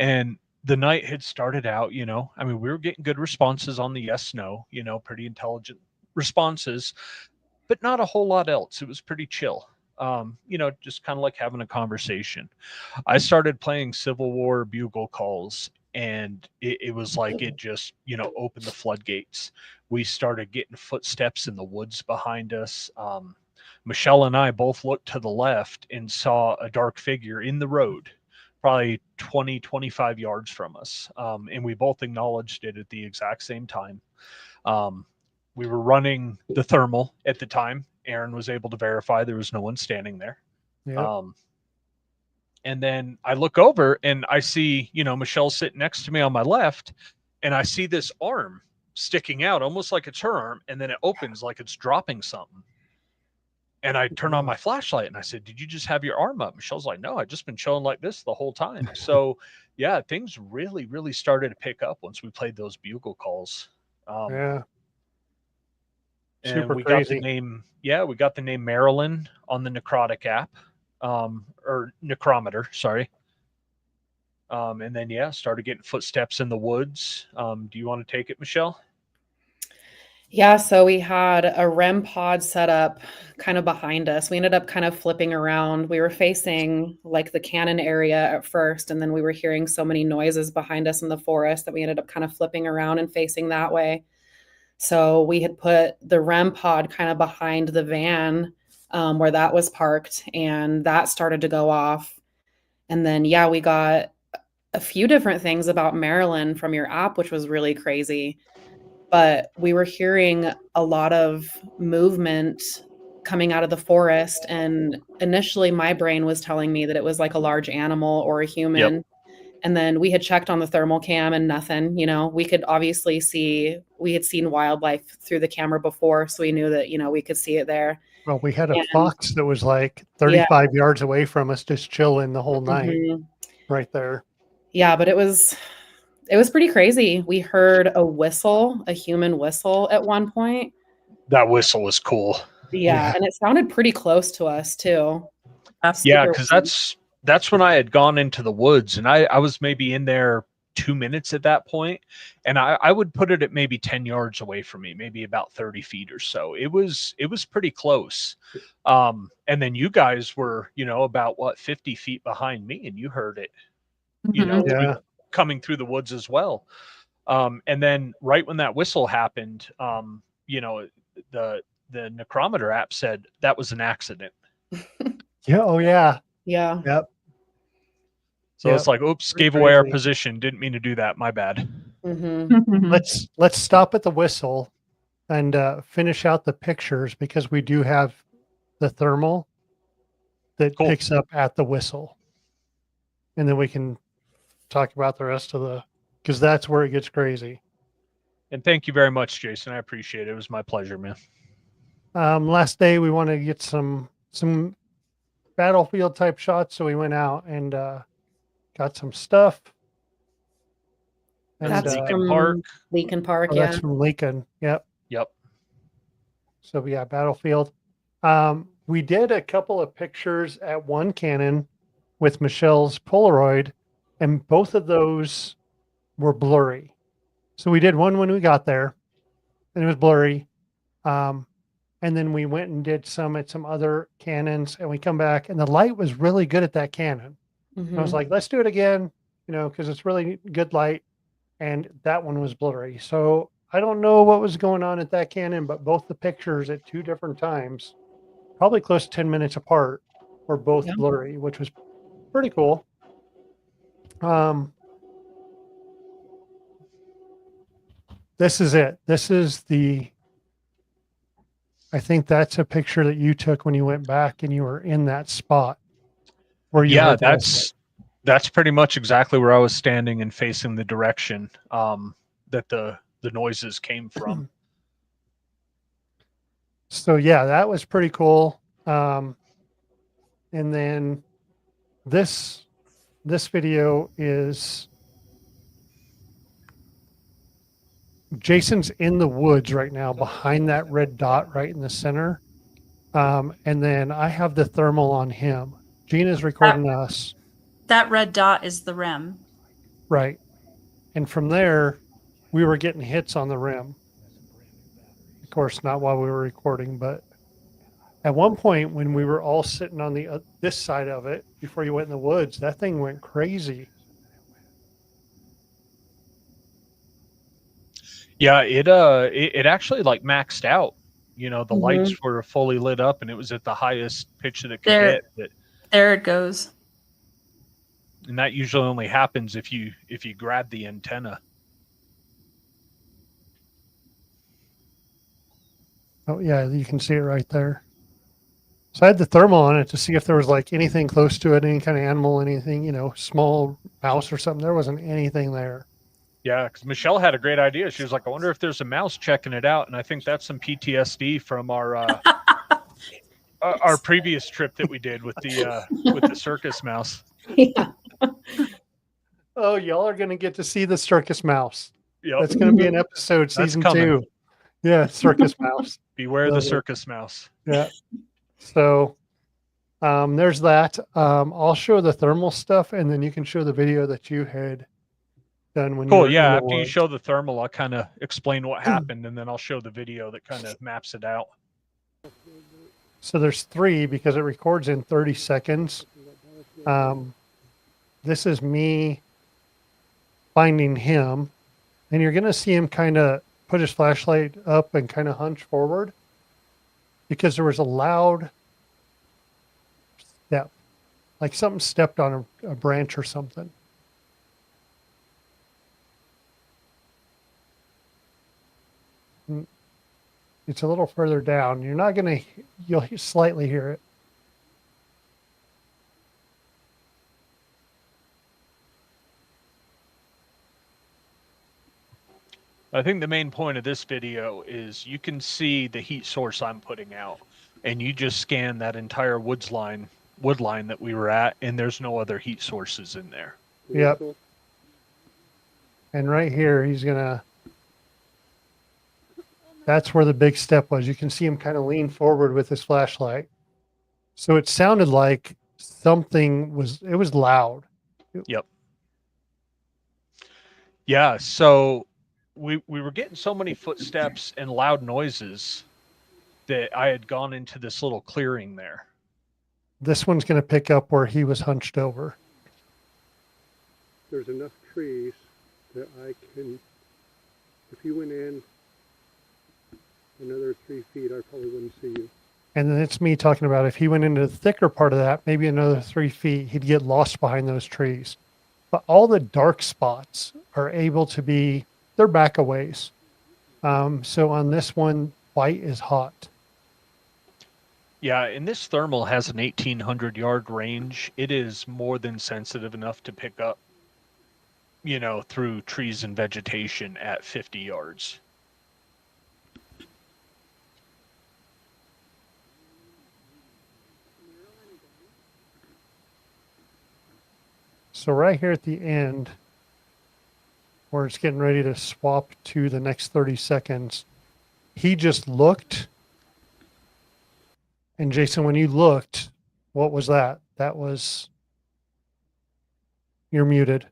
Speaker 4: And the night had started out, we were getting good responses on the yes, no, pretty intelligent responses, but not a whole lot else. It was pretty chill. Just kind of like having a conversation. I started playing Civil War bugle calls, and it was like it just, opened the floodgates. We started getting footsteps in the woods behind us. Michelle and I both looked to the left and saw a dark figure in the road, probably 20, 25 yards from us. And we both acknowledged it at the exact same time. We were running the thermal at the time. Aaron was able to verify there was no one standing there.
Speaker 1: Yep.
Speaker 4: And then I look over and I see, Michelle sitting next to me on my left, and I see this arm sticking out almost like it's her arm, and then it opens like it's dropping something. And I turn on my flashlight and I said, "Did you just have your arm up?" Michelle's like, "No, I've just been chilling like this the whole time." So yeah, things really, really started to pick up once we played those bugle calls.
Speaker 1: Yeah.
Speaker 4: And
Speaker 1: Super
Speaker 4: we
Speaker 1: crazy.
Speaker 4: we got the name Marilyn on the necrotic app, or necrometer, sorry. And then, started getting footsteps in the woods. Do you want to take it, Michelle?
Speaker 3: Yeah, so we had a REM pod set up kind of behind us. We ended up kind of flipping around. We were facing like the cannon area at first, and then we were hearing so many noises behind us in the forest that we ended up kind of flipping around and facing that way. So we had put the REM pod kind of behind the van where that was parked, and that started to go off. And then, yeah, we got a few different things about Maryland from your app, which was really crazy. But we were hearing a lot of movement coming out of the forest. And initially, my brain was telling me that it was like a large animal or a human.
Speaker 4: Yep.
Speaker 3: And then we had checked on the thermal cam and nothing. We could obviously see, we had seen wildlife through the camera before. So we knew that, we could see it there.
Speaker 1: Well, we had a
Speaker 3: And-
Speaker 1: fox that was like 35 yards away from us, just chilling the whole night
Speaker 3: Mhm.
Speaker 1: right there.
Speaker 3: Yeah, but it was pretty crazy. We heard a whistle, a human whistle at one point.
Speaker 4: That whistle was cool.
Speaker 3: Yeah, and it sounded pretty close to us too.
Speaker 4: Yeah,
Speaker 3: Super
Speaker 4: because
Speaker 3: weird.
Speaker 4: that's when I had gone into the woods, and I was maybe in there 2 minutes at that point, and I would put it at maybe 10 yards away from me, maybe about 30 feet or so. It was pretty close. And then you guys were, about 50 feet behind me, and you heard it,
Speaker 1: Yeah.
Speaker 4: coming through the woods as well. And then right when that whistle happened, the Necrometer app said that was an accident.
Speaker 1: Yeah. Oh, yeah.
Speaker 3: Yeah.
Speaker 1: Yep.
Speaker 4: So
Speaker 1: Yep.
Speaker 4: it's like, oops,
Speaker 1: Pretty
Speaker 4: gave away our
Speaker 1: crazy.
Speaker 4: position. Didn't mean to do that. My bad.
Speaker 3: Mhm.
Speaker 1: Let's stop at the whistle and finish out the pictures, because we do have the thermal that
Speaker 4: Cool.
Speaker 1: picks up at the whistle, and then we can talk about the rest of because that's where it gets crazy.
Speaker 4: And thank you very much, Jason. I appreciate it. It was my pleasure, man.
Speaker 1: Last day we want to get some battlefield type shots, so we went out and got some stuff. And
Speaker 3: That's
Speaker 4: Leakin
Speaker 3: from
Speaker 4: Park.
Speaker 3: Leakin Park,
Speaker 1: oh,
Speaker 3: yeah.
Speaker 1: that's from Lincoln. Yep.
Speaker 4: Yep.
Speaker 1: So yeah, battlefield. We did a couple of pictures at one cannon with Michelle's Polaroid, and both of those were blurry. So we did one when we got there, and it was blurry. And then we went and did some at some other cannons, and we come back, and the light was really good at that cannon.
Speaker 3: Mhm.
Speaker 1: I was like, let's do it again, because it's really good light. And that one was blurry. So I don't know what was going on at that cannon, but both the pictures at two different times, probably close to 10 minutes apart, were both
Speaker 3: Yeah.
Speaker 1: blurry, which was pretty cool. This is it. This is I think that's a picture that you took when you went back and you were in that spot where you
Speaker 4: Yeah,
Speaker 1: heard the whistle.
Speaker 4: that's pretty much exactly where I was standing and facing the direction that the noises came from.
Speaker 1: So yeah, that was pretty cool. And then this video is Jason's in the woods right now behind that red dot right in the center. And then I have the thermal on him. Gina's recording us.
Speaker 2: That red dot is the rim.
Speaker 1: Right. And from there, we were getting hits on the rim. Of course, not while we were recording, but at one point when we were all sitting on this side of it before you went in the woods, that thing went crazy.
Speaker 4: Yeah, it actually like maxed out. The
Speaker 3: Mhm.
Speaker 4: lights were fully lit up, and it was at the highest pitch that it could
Speaker 2: There.
Speaker 4: get.
Speaker 2: There it goes.
Speaker 4: And that usually only happens if you grab the antenna.
Speaker 1: Oh yeah, you can see it right there. So I had the thermal on it to see if there was like anything close to it, any kind of animal, anything, small mouse or something. There wasn't anything there.
Speaker 4: Yeah, because Michelle had a great idea. She was like, I wonder if there's a mouse checking it out. And I think that's some PTSD from our previous trip that we did with the circus mouse.
Speaker 3: Yeah.
Speaker 1: Oh, y'all are going to get to see the circus mouse.
Speaker 4: Yep.
Speaker 1: That's going to be an episode,
Speaker 4: That's
Speaker 1: season
Speaker 4: coming.
Speaker 1: 2. Yeah, circus mouse.
Speaker 4: Beware
Speaker 1: Love
Speaker 4: the
Speaker 1: it.
Speaker 4: circus mouse.
Speaker 1: Yeah. So there's that. I'll show the thermal stuff, and then you can show the video that you had done when you
Speaker 4: Cool.
Speaker 1: were
Speaker 4: Yeah.
Speaker 1: in the
Speaker 4: After you
Speaker 1: woods.
Speaker 4: show the thermal, I'll kind of explain what happened, and then I'll show the video that kind of maps it out.
Speaker 1: So there's 3 because it records in 30 seconds. This is me finding him, and you're going to see him kind of put his flashlight up and kind of hunch forward because there was a loud like something stepped on a branch or something. It's a little further down. You're not going to, you'll slightly hear it.
Speaker 4: I think the main point of this video is you can see the heat source I'm putting out, and you just scan that entire wood line that we were at, and there's no other heat sources in there.
Speaker 1: Yep. And right here, he's going to, that's where the big step was. You can see him kind of lean forward with his flashlight. So it sounded like something it was loud.
Speaker 4: Yep. Yeah, so we were getting so many footsteps and loud noises that I had gone into this little clearing there.
Speaker 1: This one's going to pick up where he was hunched over.
Speaker 5: There's enough trees that I can, if you went in another 3 feet, I probably wouldn't see you.
Speaker 1: And then it's me talking about if he went into the thicker part of that, maybe another 3 feet, he'd get lost behind those trees. But all the dark spots are able to be, they're back a ways. So on this one, white is hot.
Speaker 4: Yeah, and this thermal has an 1,800 yard range. It is more than sensitive enough to pick up, you know, through trees and vegetation at 50 yards.
Speaker 1: So right here at the end, where it's getting ready to swap to the next 30 seconds, he just looked. And Jason, when you looked, what was that? That was, you're muted.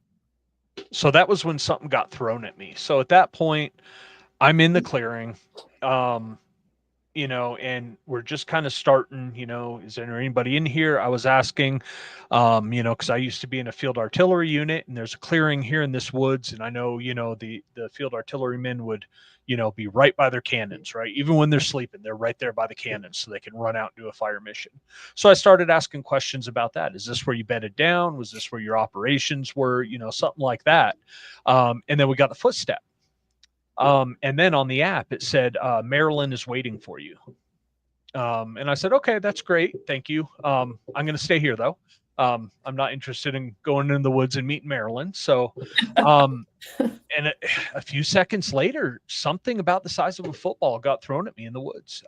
Speaker 4: So that was when something got thrown at me. So at that point, I'm in the clearing, you know, and we're just kind of starting, you know, is there anybody in here? I was asking, you know, because I used to be in a field artillery unit, and there's a clearing here in this woods. And I know, you know, the field artillerymen would, you know, be right by their cannons, right? Even when they're sleeping, they're right there by the cannons so they can run out and do a fire mission. So I started asking questions about that. Is this where you bedded down? Was this where your operations were? You know, something like that. And then we got the footstep. And then on the app, it said, Maryland is waiting for you. And I said, okay, that's great. Thank you. I'm going to stay here, though. I'm not interested in going in the woods and meeting Maryland. So, and a few seconds later, something about the size of a football got thrown at me in the woods.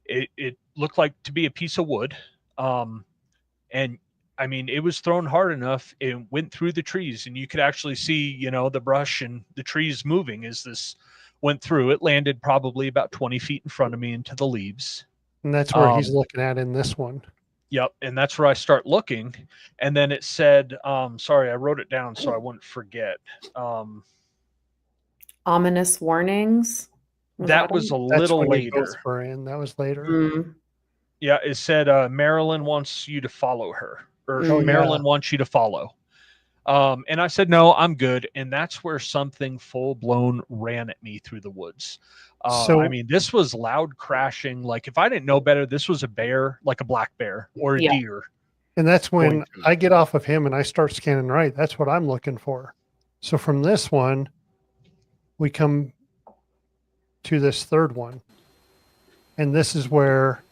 Speaker 4: It looked like to be a piece of wood. And I mean, it was thrown hard enough. It went through the trees, and you could actually see, you know, the brush and the trees moving as this went through. It landed probably about 20 feet in front of me into the leaves.
Speaker 1: And that's where he's looking at in this one.
Speaker 4: Yep. And that's where I start looking. And then it said, sorry, I wrote it down so I wouldn't forget.
Speaker 3: Ominous warnings.
Speaker 4: That was a little later.
Speaker 1: That was later.
Speaker 3: Mm.
Speaker 4: Yeah, it said Marilyn wants you to follow her, or Marilyn wants you to follow. And I said, no, I'm good. And that's where something full blown ran at me through the woods. So, I mean, this was loud crashing. Like if I didn't know better, this was a bear, like a black bear or a deer.
Speaker 1: And that's when I get off of him and I start scanning right. That's what I'm looking for. So from this one, we come to this third one. And this is where,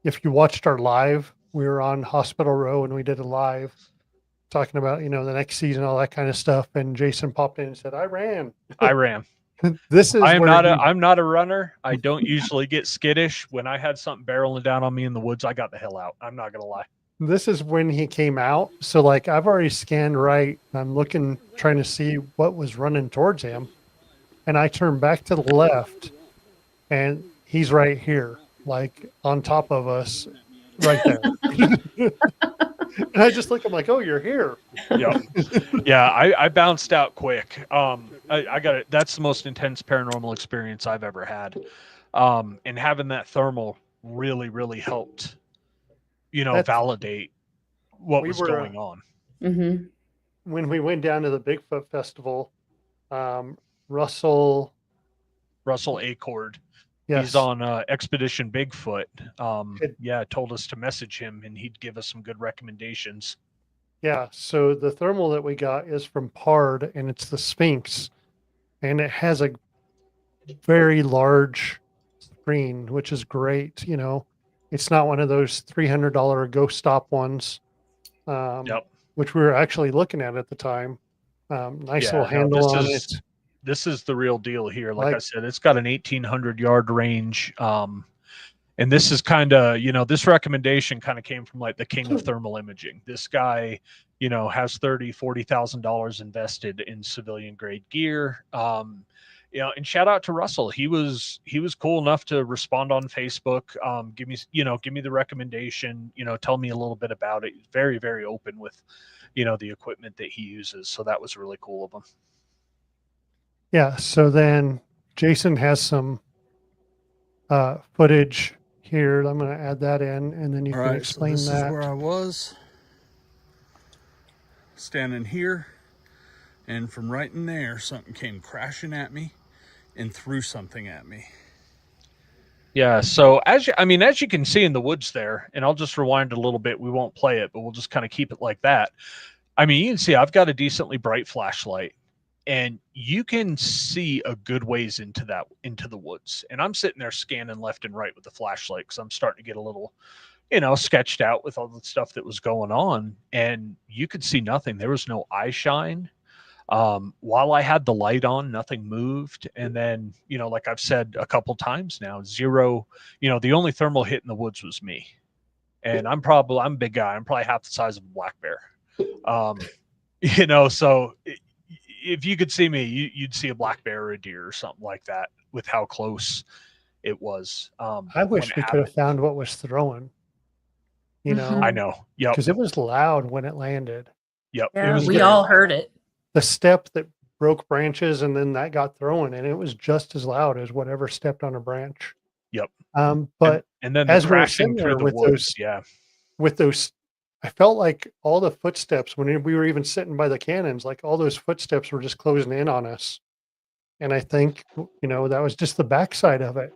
Speaker 1: if you watched our live, we were on Hospital Row and we did a live talking about, you know, the next season, all that kind of stuff. And Jason popped in and said, I ran. This is
Speaker 4: I'm not a runner. I don't usually get skittish. When I had something barreling down on me in the woods, I got the hell out. I'm not going to lie.
Speaker 1: This is when he came out. So like I've already scanned right. I'm looking, trying to see what was running towards him. And I turn back to the left and he's right here, like on top of us right there. And I just look, I'm like, oh, you're here.
Speaker 4: Yeah. I bounced out quick. I got it. That's the most intense paranormal experience I've ever had. And having that thermal really, really helped, you know, validate what was going on.
Speaker 3: Mm-hmm.
Speaker 1: When we went down to the Bigfoot Festival, Russell
Speaker 4: Acord.
Speaker 1: Yes.
Speaker 4: He's on Expedition Bigfoot.
Speaker 1: Good.
Speaker 4: Yeah, told us to message him, and he'd give us some good recommendations.
Speaker 1: Yeah. So the thermal that we got is from Pard, and it's the Sphinx, and it has a very large screen, which is great. You know, it's not one of those $300 Go Stop ones,
Speaker 4: Yep.
Speaker 1: which we were actually looking at the time. Nice
Speaker 4: Yeah,
Speaker 1: little handle on it.
Speaker 4: This is the real deal here. Like I
Speaker 1: Like-
Speaker 4: said, it's got an 1,800 yard range. And this is kind of, this recommendation kind of came from like the king of thermal imaging. This guy, has $40,000 invested in civilian grade gear. And shout out to Russell. He was cool enough to respond on Facebook. Give me the recommendation, tell me a little bit about it. He's very, very open with, the equipment that he uses. So that was really cool of him.
Speaker 1: Yeah. So then Jason has some footage here. I'm going to add that in, and then you
Speaker 6: All
Speaker 1: can
Speaker 6: right,
Speaker 1: explain
Speaker 6: so this
Speaker 1: that.
Speaker 6: is where I was standing here, and from right in there, something came crashing at me and threw something at me.
Speaker 4: Yeah, so as you can see in the woods there, and I'll just rewind a little bit. We won't play it, but we'll just kind of keep it like that. I mean, you can see I've got a decently bright flashlight, and you can see a good ways into the woods. And I'm sitting there scanning left and right with the flashlight because I'm starting to get a little, sketched out with all the stuff that was going on. And you could see nothing. There was no eye shine. While I had the light on, nothing moved. And then, like I've said a couple times now, zero, the only thermal hit in the woods was me. And I'm a big guy. I'm probably half the size of a black bear. So if you could see me, you'd see a black bear or a deer or something like that with how close it was.
Speaker 1: I wish we could have found what was throwing.
Speaker 4: I know. Yep.
Speaker 1: Because it was loud when it landed.
Speaker 4: Yep.
Speaker 2: Yeah, we all heard it.
Speaker 1: The step that broke branches, and then that got thrown, and it was just as loud as whatever stepped on a branch.
Speaker 4: Yep.
Speaker 1: But
Speaker 4: and then
Speaker 1: as
Speaker 4: the
Speaker 1: we were
Speaker 4: crashing
Speaker 1: sitting
Speaker 4: through
Speaker 1: there
Speaker 4: the
Speaker 1: with
Speaker 4: woods, yeah.
Speaker 1: with those, I felt like all the footsteps when we were even sitting by the cannons, like all those footsteps were just closing in on us. And I think, that was just the backside of it.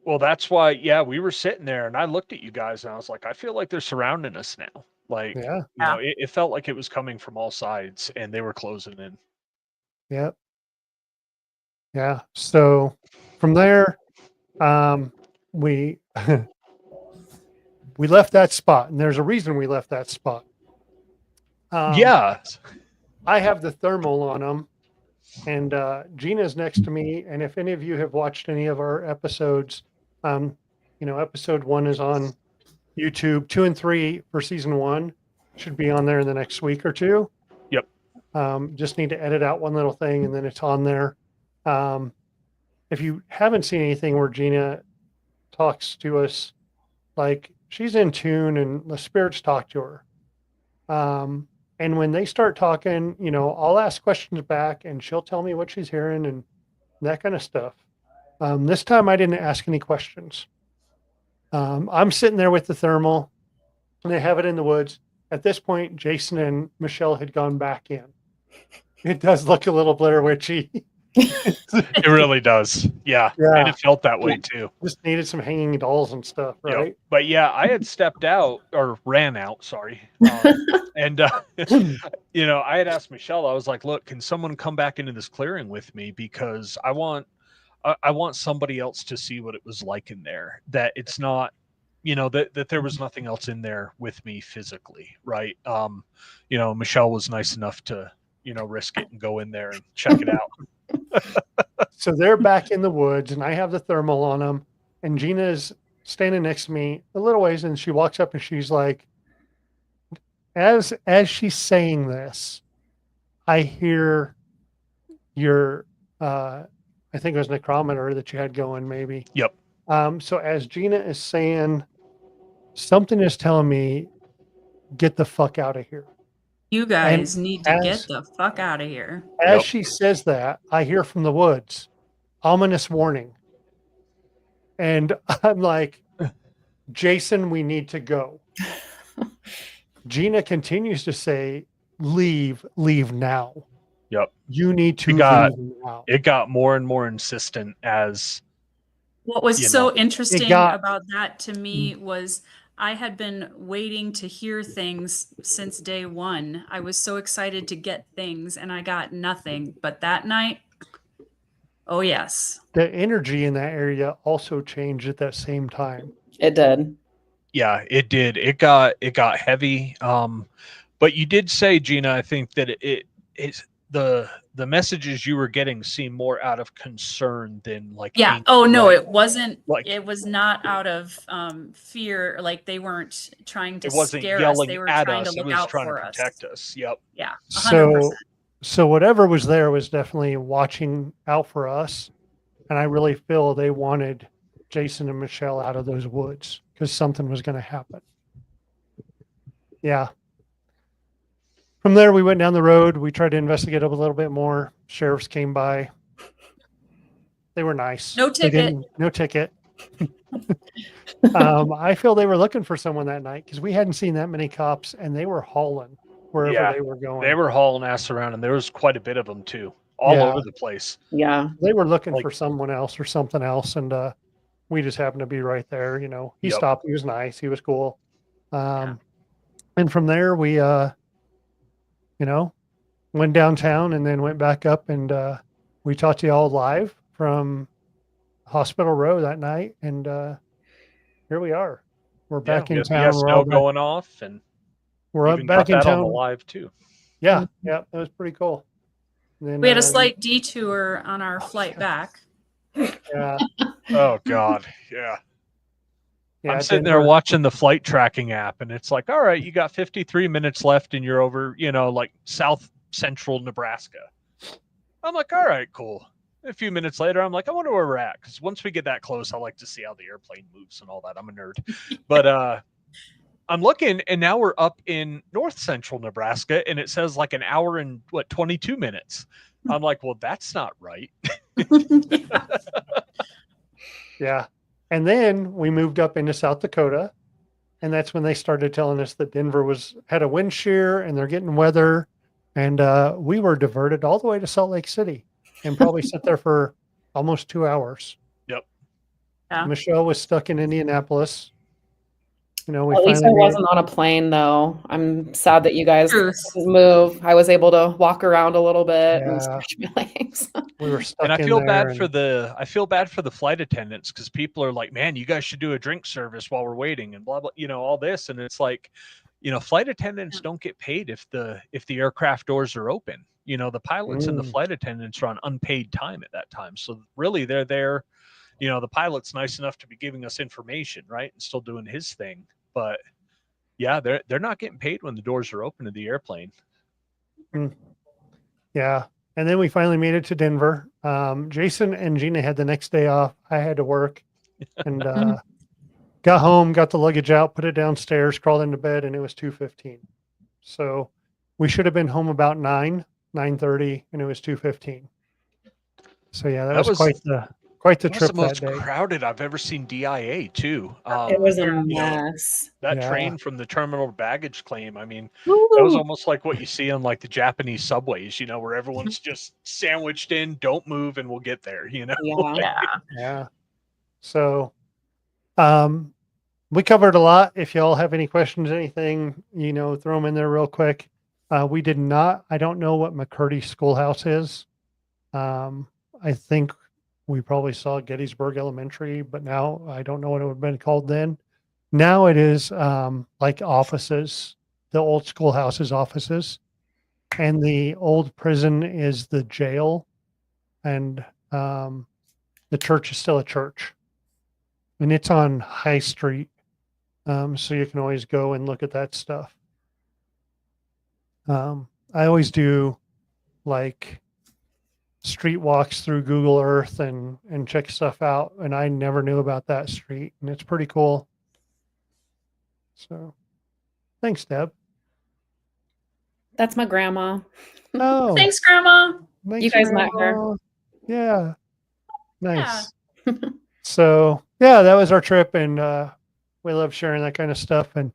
Speaker 4: Well, that's why, we were sitting there and I looked at you guys and I was like, I feel like they're surrounding us now. Like,
Speaker 1: Yeah.
Speaker 4: It felt like it was coming from all sides and they were closing in.
Speaker 1: Yep. Yeah. So from there, we we left that spot, and there's a reason we left that spot.
Speaker 4: Yeah.
Speaker 1: I have the thermal on them, and Gina's next to me. And if any of you have watched any of our episodes, episode 1 is on YouTube. 2 and 3 for season 1 should be on there in the next week or two.
Speaker 4: Yep.
Speaker 1: Just need to edit out one little thing, and then it's on there. If you haven't seen anything where Gina talks to us, like she's in tune and the spirits talk to her. And when they start talking, I'll ask questions back and she'll tell me what she's hearing and that kind of stuff. This time I didn't ask any questions. I'm sitting there with the thermal and they have it in the woods. At this point, Jason and Michelle had gone back in. It does look a little Blair Witchy.
Speaker 4: It really does. Yeah. And it felt that way too.
Speaker 1: Just needed some hanging dolls and stuff, right?
Speaker 4: Yep. But I had stepped out or ran out, sorry. And, I had asked Michelle, I was like, look, can someone come back into this clearing with me? Because I want somebody else to see what it was like in there, that it's not, that there was nothing else in there with me physically. Right. Michelle was nice enough to, risk it and go in there and check it out.
Speaker 1: So they're back in the woods and I have the thermal on them, and Gina's standing next to me a little ways, and she walks up and she's like, as she's saying this, I hear your I think it was necrometer that you had going, maybe.
Speaker 4: Yep.
Speaker 1: So as Gina is saying, something is telling me, get the fuck out of here.
Speaker 2: You guys need to get the fuck out of here.
Speaker 1: As she says that, I hear from the woods, ominous warning. And I'm like, Jason, we need to go. Gina continues to say, leave now.
Speaker 4: Yep.
Speaker 1: You need to leave now.
Speaker 4: It got more and more insistent as
Speaker 2: What was
Speaker 4: You
Speaker 2: so
Speaker 4: know,
Speaker 2: interesting
Speaker 1: got-
Speaker 2: about that to me was I had been waiting to hear things since day one. I was so excited to get things and I got nothing. But that night, oh yes.
Speaker 1: The energy in that area also changed at that same time.
Speaker 3: It did.
Speaker 4: yeah, it did. It got heavy. But you did say, Gina, I think that it's the messages you were getting seem more out of concern than like
Speaker 2: Yeah.
Speaker 4: anger,
Speaker 2: Oh no,
Speaker 4: right?
Speaker 2: it wasn't.
Speaker 4: Like
Speaker 2: It was not out of fear. Like they weren't trying to
Speaker 4: it wasn't
Speaker 2: scare us.
Speaker 4: yelling
Speaker 2: They were
Speaker 4: at
Speaker 2: trying to
Speaker 4: us; it
Speaker 2: look
Speaker 4: was
Speaker 2: out
Speaker 4: trying to
Speaker 2: for us.
Speaker 4: protect us. Yep.
Speaker 2: Yeah. 100%.
Speaker 1: So whatever was there was definitely watching out for us. And I really feel they wanted Jason and Michelle out of those woods because something was going to happen. Yeah. From there, we went down the road. We tried to investigate a little bit more. Sheriffs came by. They were nice.
Speaker 2: No
Speaker 1: They
Speaker 2: ticket.
Speaker 1: no ticket. I feel they were looking for someone that night because we hadn't seen that many cops, and they were hauling wherever
Speaker 4: Yeah,
Speaker 1: they were going.
Speaker 4: They were hauling ass around, and there was quite a bit of them too, all
Speaker 1: Yeah.
Speaker 4: over the place.
Speaker 3: Yeah.
Speaker 1: They were looking
Speaker 4: Like-
Speaker 1: for someone else or something else, and we just happened to be right there. You know, he
Speaker 4: Yep.
Speaker 1: stopped. He was nice. He was cool. And from there, we, you know, went downtown and then went back up, and we talked to y'all live from Hospital Row that night. And here we are. We're back
Speaker 4: we
Speaker 1: in
Speaker 4: had
Speaker 1: town. We're all
Speaker 4: snow
Speaker 1: back,
Speaker 4: going off, and
Speaker 1: we're up
Speaker 4: even
Speaker 1: back
Speaker 4: got
Speaker 1: in
Speaker 4: that on the
Speaker 1: town.
Speaker 4: live too.
Speaker 1: Yeah, yeah, it was pretty cool. And then,
Speaker 2: We had a slight detour on our flight back.
Speaker 1: yeah,
Speaker 4: Oh God, yeah.
Speaker 1: yeah.
Speaker 4: I'm sitting there
Speaker 1: Denver.
Speaker 4: watching the flight tracking app, and it's like, all right, you got 53 minutes left, and you're over, like South Central Nebraska. I'm like, all right, cool. A few minutes later, I'm like, I wonder where we're at, because once we get that close, I like to see how the airplane moves and all that. I'm a nerd, but I'm looking, and now we're up in North Central Nebraska, and it says like an hour and 22 minutes. I'm like, well, that's not right.
Speaker 1: Yeah. And then we moved up into South Dakota. And that's when they started telling us that Denver had a wind shear and they're getting weather. And we were diverted all the way to Salt Lake City and probably sit there for almost 2 hours.
Speaker 4: Yep.
Speaker 2: Yeah.
Speaker 1: Michelle was stuck in Indianapolis. You know, we
Speaker 3: At least I
Speaker 1: finally made it.
Speaker 3: wasn't on a plane, though. I'm sad that you guys
Speaker 2: Truth.
Speaker 3: couldn't move. I was able to walk around a little bit and
Speaker 1: Yeah.
Speaker 3: stretch my legs.
Speaker 1: We were stuck
Speaker 4: And I
Speaker 1: in
Speaker 4: feel
Speaker 1: there.
Speaker 4: bad for the flight attendants, because people are like, man, you guys should do a drink service while we're waiting and blah blah, all this. And it's like, flight attendants don't get paid if the aircraft doors are open. The pilots and the flight attendants are on unpaid time at that time. So really they're there. The pilot's nice enough to be giving us information, right? And still doing his thing. But yeah, they're not getting paid when the doors are open to the airplane.
Speaker 1: Yeah. And then we finally made it to Denver. Jason and Gina had the next day off. I had to work and got home, got the luggage out, put it downstairs, crawled into bed, and it was 2:15. So we should have been home about 9:30, and it was 2:15. So yeah, that was quite the
Speaker 4: That was
Speaker 1: trip
Speaker 4: the most
Speaker 1: that day.
Speaker 4: crowded I've ever seen DIA too.
Speaker 3: It was a
Speaker 2: Yeah.
Speaker 3: mess.
Speaker 4: That
Speaker 1: Yeah.
Speaker 4: train from the terminal baggage claim. I mean, that was almost like what you see on like the Japanese subways, where everyone's just sandwiched in, don't move, and we'll get there,
Speaker 3: Yeah.
Speaker 2: Yeah.
Speaker 1: Yeah. So we covered a lot. If y'all have any questions, anything, throw them in there real quick. We did not, I don't know what McCurdy Schoolhouse is. I think we probably saw Gettysburg Elementary, but now I don't know what it would have been called then. Now it is like offices, the old schoolhouse's offices, and the old prison is the jail, and the church is still a church, and it's on High Street, so you can always go and look at that stuff. I always do like street walks through Google Earth and check stuff out, and I never knew about that street, and it's pretty cool. So thanks, Deb.
Speaker 3: That's my grandma.
Speaker 1: Oh,
Speaker 2: Thanks, Grandma.
Speaker 1: thanks,
Speaker 3: You guys met her.
Speaker 1: Grandma. Yeah, nice. So yeah, that was our trip, and we love sharing that kind of stuff. And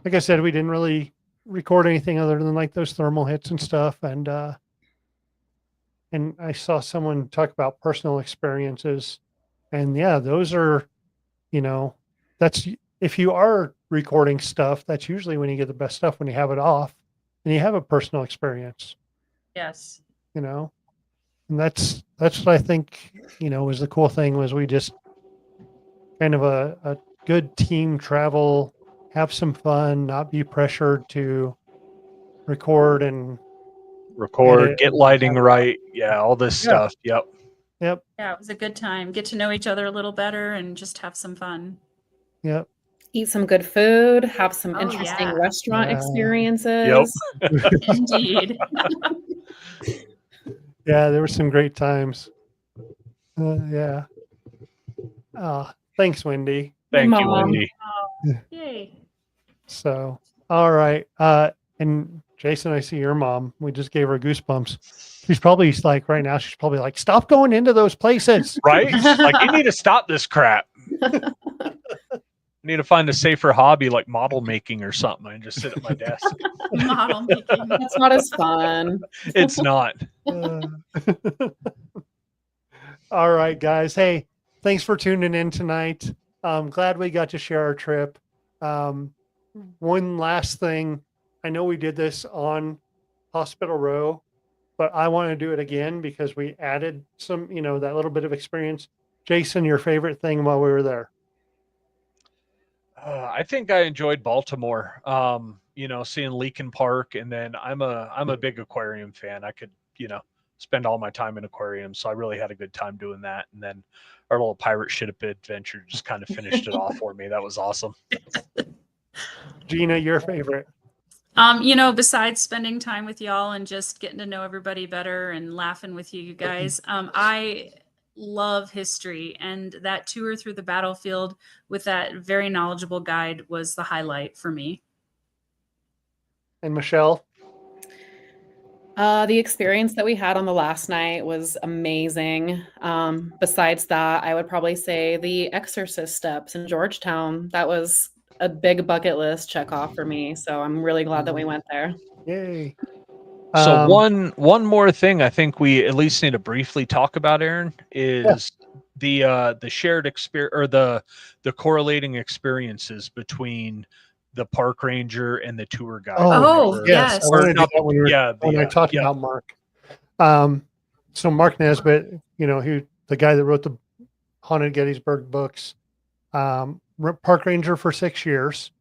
Speaker 1: like I said, we didn't really record anything other than like those thermal hits and stuff. And I saw someone talk about personal experiences, And yeah, those are, that's, if you are recording stuff, that's usually when you get the best stuff, when you have it off and you have a personal experience,
Speaker 2: Yes.
Speaker 1: and that's what I think, was the cool thing, was we just kind of a good team travel, have some fun, not be pressured to record and edit
Speaker 4: get
Speaker 1: and
Speaker 4: lighting
Speaker 1: have-
Speaker 4: right. Yeah, all this
Speaker 1: Yeah.
Speaker 4: stuff. Yep.
Speaker 1: Yep.
Speaker 2: Yeah, it was a good time. Get to know each other a little better and just have some fun.
Speaker 1: Yep.
Speaker 3: Eat some good food, have some
Speaker 2: Oh,
Speaker 3: interesting
Speaker 2: yeah.
Speaker 3: restaurant
Speaker 1: Yeah.
Speaker 3: experiences.
Speaker 2: Indeed.
Speaker 1: Yeah, there were some great times. Yeah. Thanks, Wendy.
Speaker 4: Thank you,
Speaker 3: Mom.
Speaker 4: Wendy.
Speaker 2: Yay.
Speaker 1: So, all right. And Jason, I see your mom. We just gave her goosebumps. She's probably like, right now, she's probably like, stop going into those places.
Speaker 4: Right? Like, you need to stop this crap. Need to find a safer hobby like model making or something and just sit at my desk.
Speaker 2: Model making.
Speaker 3: That's not as fun.
Speaker 4: It's not.
Speaker 1: All right, guys. Hey, thanks for tuning in tonight. I'm glad we got to share our trip. One last thing. I know we did this on Hospital Row, but I want to do it again because we added some, that little bit of experience. Jason, your favorite thing while we were there?
Speaker 4: I think I enjoyed Baltimore. Seeing Leakin Park, and then I'm a big aquarium fan. I could, spend all my time in aquariums, so I really had a good time doing that. And then our little pirate ship adventure just kind of finished it off for me. That was awesome.
Speaker 1: Gina, your favorite?
Speaker 2: Besides spending time with y'all and just getting to know everybody better and laughing with you guys, I love history, and that tour through the battlefield with that very knowledgeable guide was the highlight for me.
Speaker 1: And Michelle?
Speaker 3: The experience that we had on the last night was amazing. Besides that, I would probably say the Exorcist steps in Georgetown. That was a big bucket list check off for me. So I'm really glad that we went there.
Speaker 1: Yay.
Speaker 4: So one more thing I think we at least need to briefly talk about, Aaron, is the shared experience, or the correlating experiences between the park ranger and the tour guide.
Speaker 2: Oh, yes.
Speaker 1: I wanted to do that when I talked about Mark. So Mark Nesbitt, the guy that wrote the Haunted Gettysburg books, park ranger for 6 years.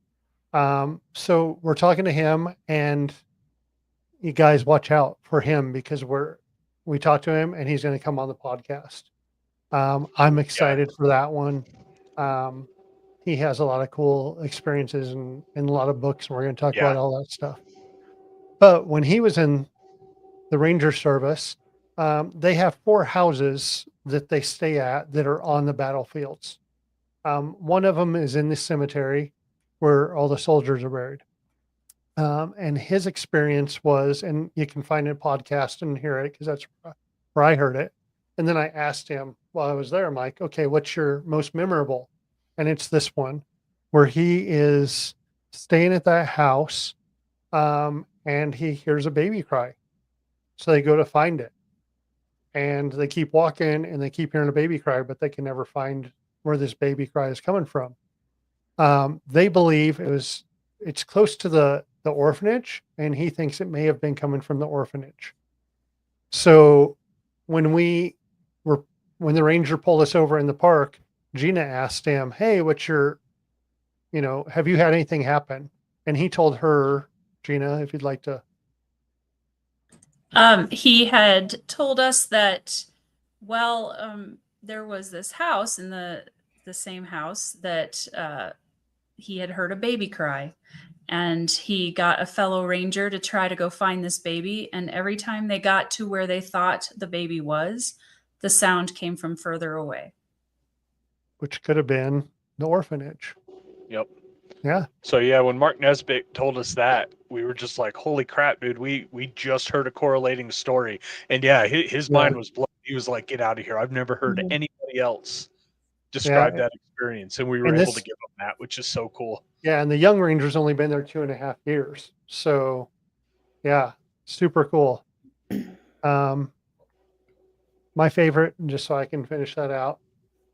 Speaker 1: So we're talking to him, and you guys watch out for him because we talked to him and he's going to come on the podcast. I'm excited for that one. He has a lot of cool experiences and a lot of books, and we're going to talk about all that stuff. But when he was in the Ranger Service, they have 4 houses that they stay at that are on the battlefields. One of them is in the cemetery where all the soldiers are buried. And his experience was, and you can find a podcast and hear it because that's where I heard it. And then I asked him while I was there, I'm like, okay, what's your most memorable? And it's this one where he is staying at that house, and he hears a baby cry. So they go to find it, and they keep walking and they keep hearing a baby cry, but they can never find where this baby cry is coming from. They believe it's close to the orphanage, and he thinks it may have been coming from the orphanage. So when the ranger pulled us over in the park, Gina asked him, hey, what's your, have you had anything happen? And he told her, Gina, if you'd like to.
Speaker 2: He had told us that, there was this house in the same house that he had heard a baby cry, and he got a fellow ranger to try to go find this baby. And every time they got to where they thought the baby was, the sound came from further away.
Speaker 1: Which could have been the orphanage.
Speaker 4: Yep.
Speaker 1: Yeah.
Speaker 4: So when Mark Nesbitt told us that, we were just like, holy crap, dude, we just heard a correlating story. And his mind was blown. He was like, get out of here. I've never heard anybody else describe that experience. And we were able to give them that, which is so cool.
Speaker 1: Yeah. And the young ranger's only been there 2.5 years. So yeah, super cool. My favorite, just so I can finish that out,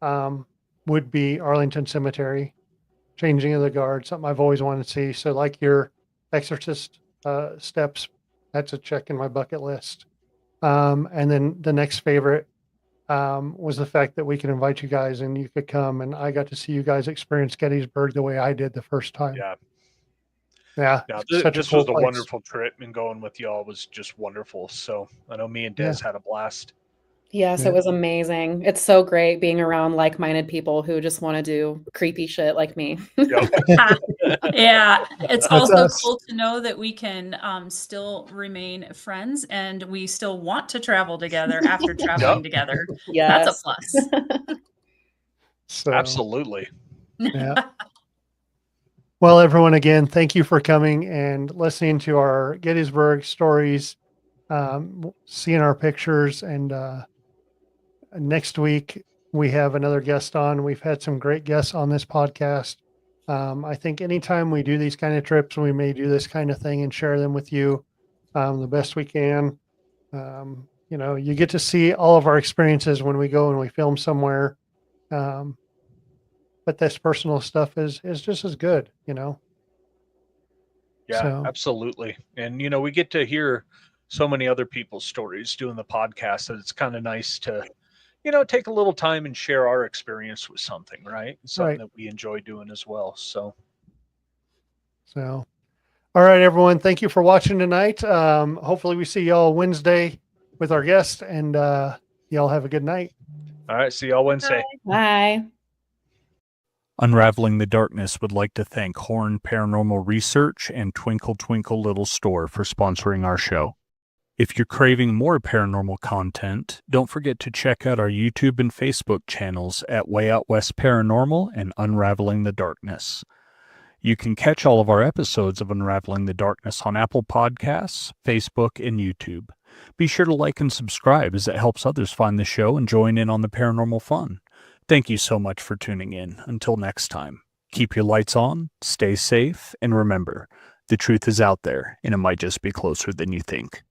Speaker 1: would be Arlington Cemetery, changing of the guard, something I've always wanted to see. So like your Exorcist steps, that's a check in my bucket list. And then the next favorite was the fact that we could invite you guys and you could come, and I got to see you guys experience Gettysburg the way I did the first time.
Speaker 4: Yeah.
Speaker 1: Yeah.
Speaker 4: Yeah,
Speaker 1: such
Speaker 4: this
Speaker 1: cool
Speaker 4: was a
Speaker 1: place.
Speaker 4: wonderful trip, and going with y'all was just wonderful. So I know me and Des had a blast.
Speaker 3: Yes,
Speaker 1: Yeah.
Speaker 3: it was amazing. It's so great being around like-minded people who just want to do creepy shit like me.
Speaker 4: Yep.
Speaker 2: Yeah, it's
Speaker 1: That's
Speaker 2: also
Speaker 1: us.
Speaker 2: cool to know that we can still remain friends and we still want to travel together after traveling together.
Speaker 3: Yes.
Speaker 2: That's a plus.
Speaker 1: So,
Speaker 4: Absolutely.
Speaker 1: yeah. Well, everyone, again, thank you for coming and listening to our Gettysburg stories, seeing our pictures. And next week, we have another guest on. We've had some great guests on this podcast. I think anytime we do these kind of trips, we may do this kind of thing and share them with you the best we can. You know, you get to see all of our experiences when we go and we film somewhere. But this personal stuff is just as good, you know?
Speaker 4: Yeah,
Speaker 1: So,
Speaker 4: absolutely. And, you know, we get to hear so many other people's stories doing the podcast that it's kind of nice to, you know, take a little time and share our experience with something, right? Something that we enjoy doing as well. So,
Speaker 1: all right, everyone. Thank you for watching tonight. Hopefully we see y'all Wednesday with our guest, and y'all have a good night.
Speaker 4: all right. See y'all Wednesday.
Speaker 3: Bye.
Speaker 6: Unraveling the Darkness would like to thank Horn Paranormal Research and Twinkle Twinkle Little Store for sponsoring our show. If you're craving more paranormal content, don't forget to check out our YouTube and Facebook channels at Way Out West Paranormal and Unraveling the Darkness. You can catch all of our episodes of Unraveling the Darkness on Apple Podcasts, Facebook, and YouTube. Be sure to like and subscribe as it helps others find the show and join in on the paranormal fun. Thank you so much for tuning in. Until next time, keep your lights on, stay safe, and remember, the truth is out there, and it might just be closer than you think.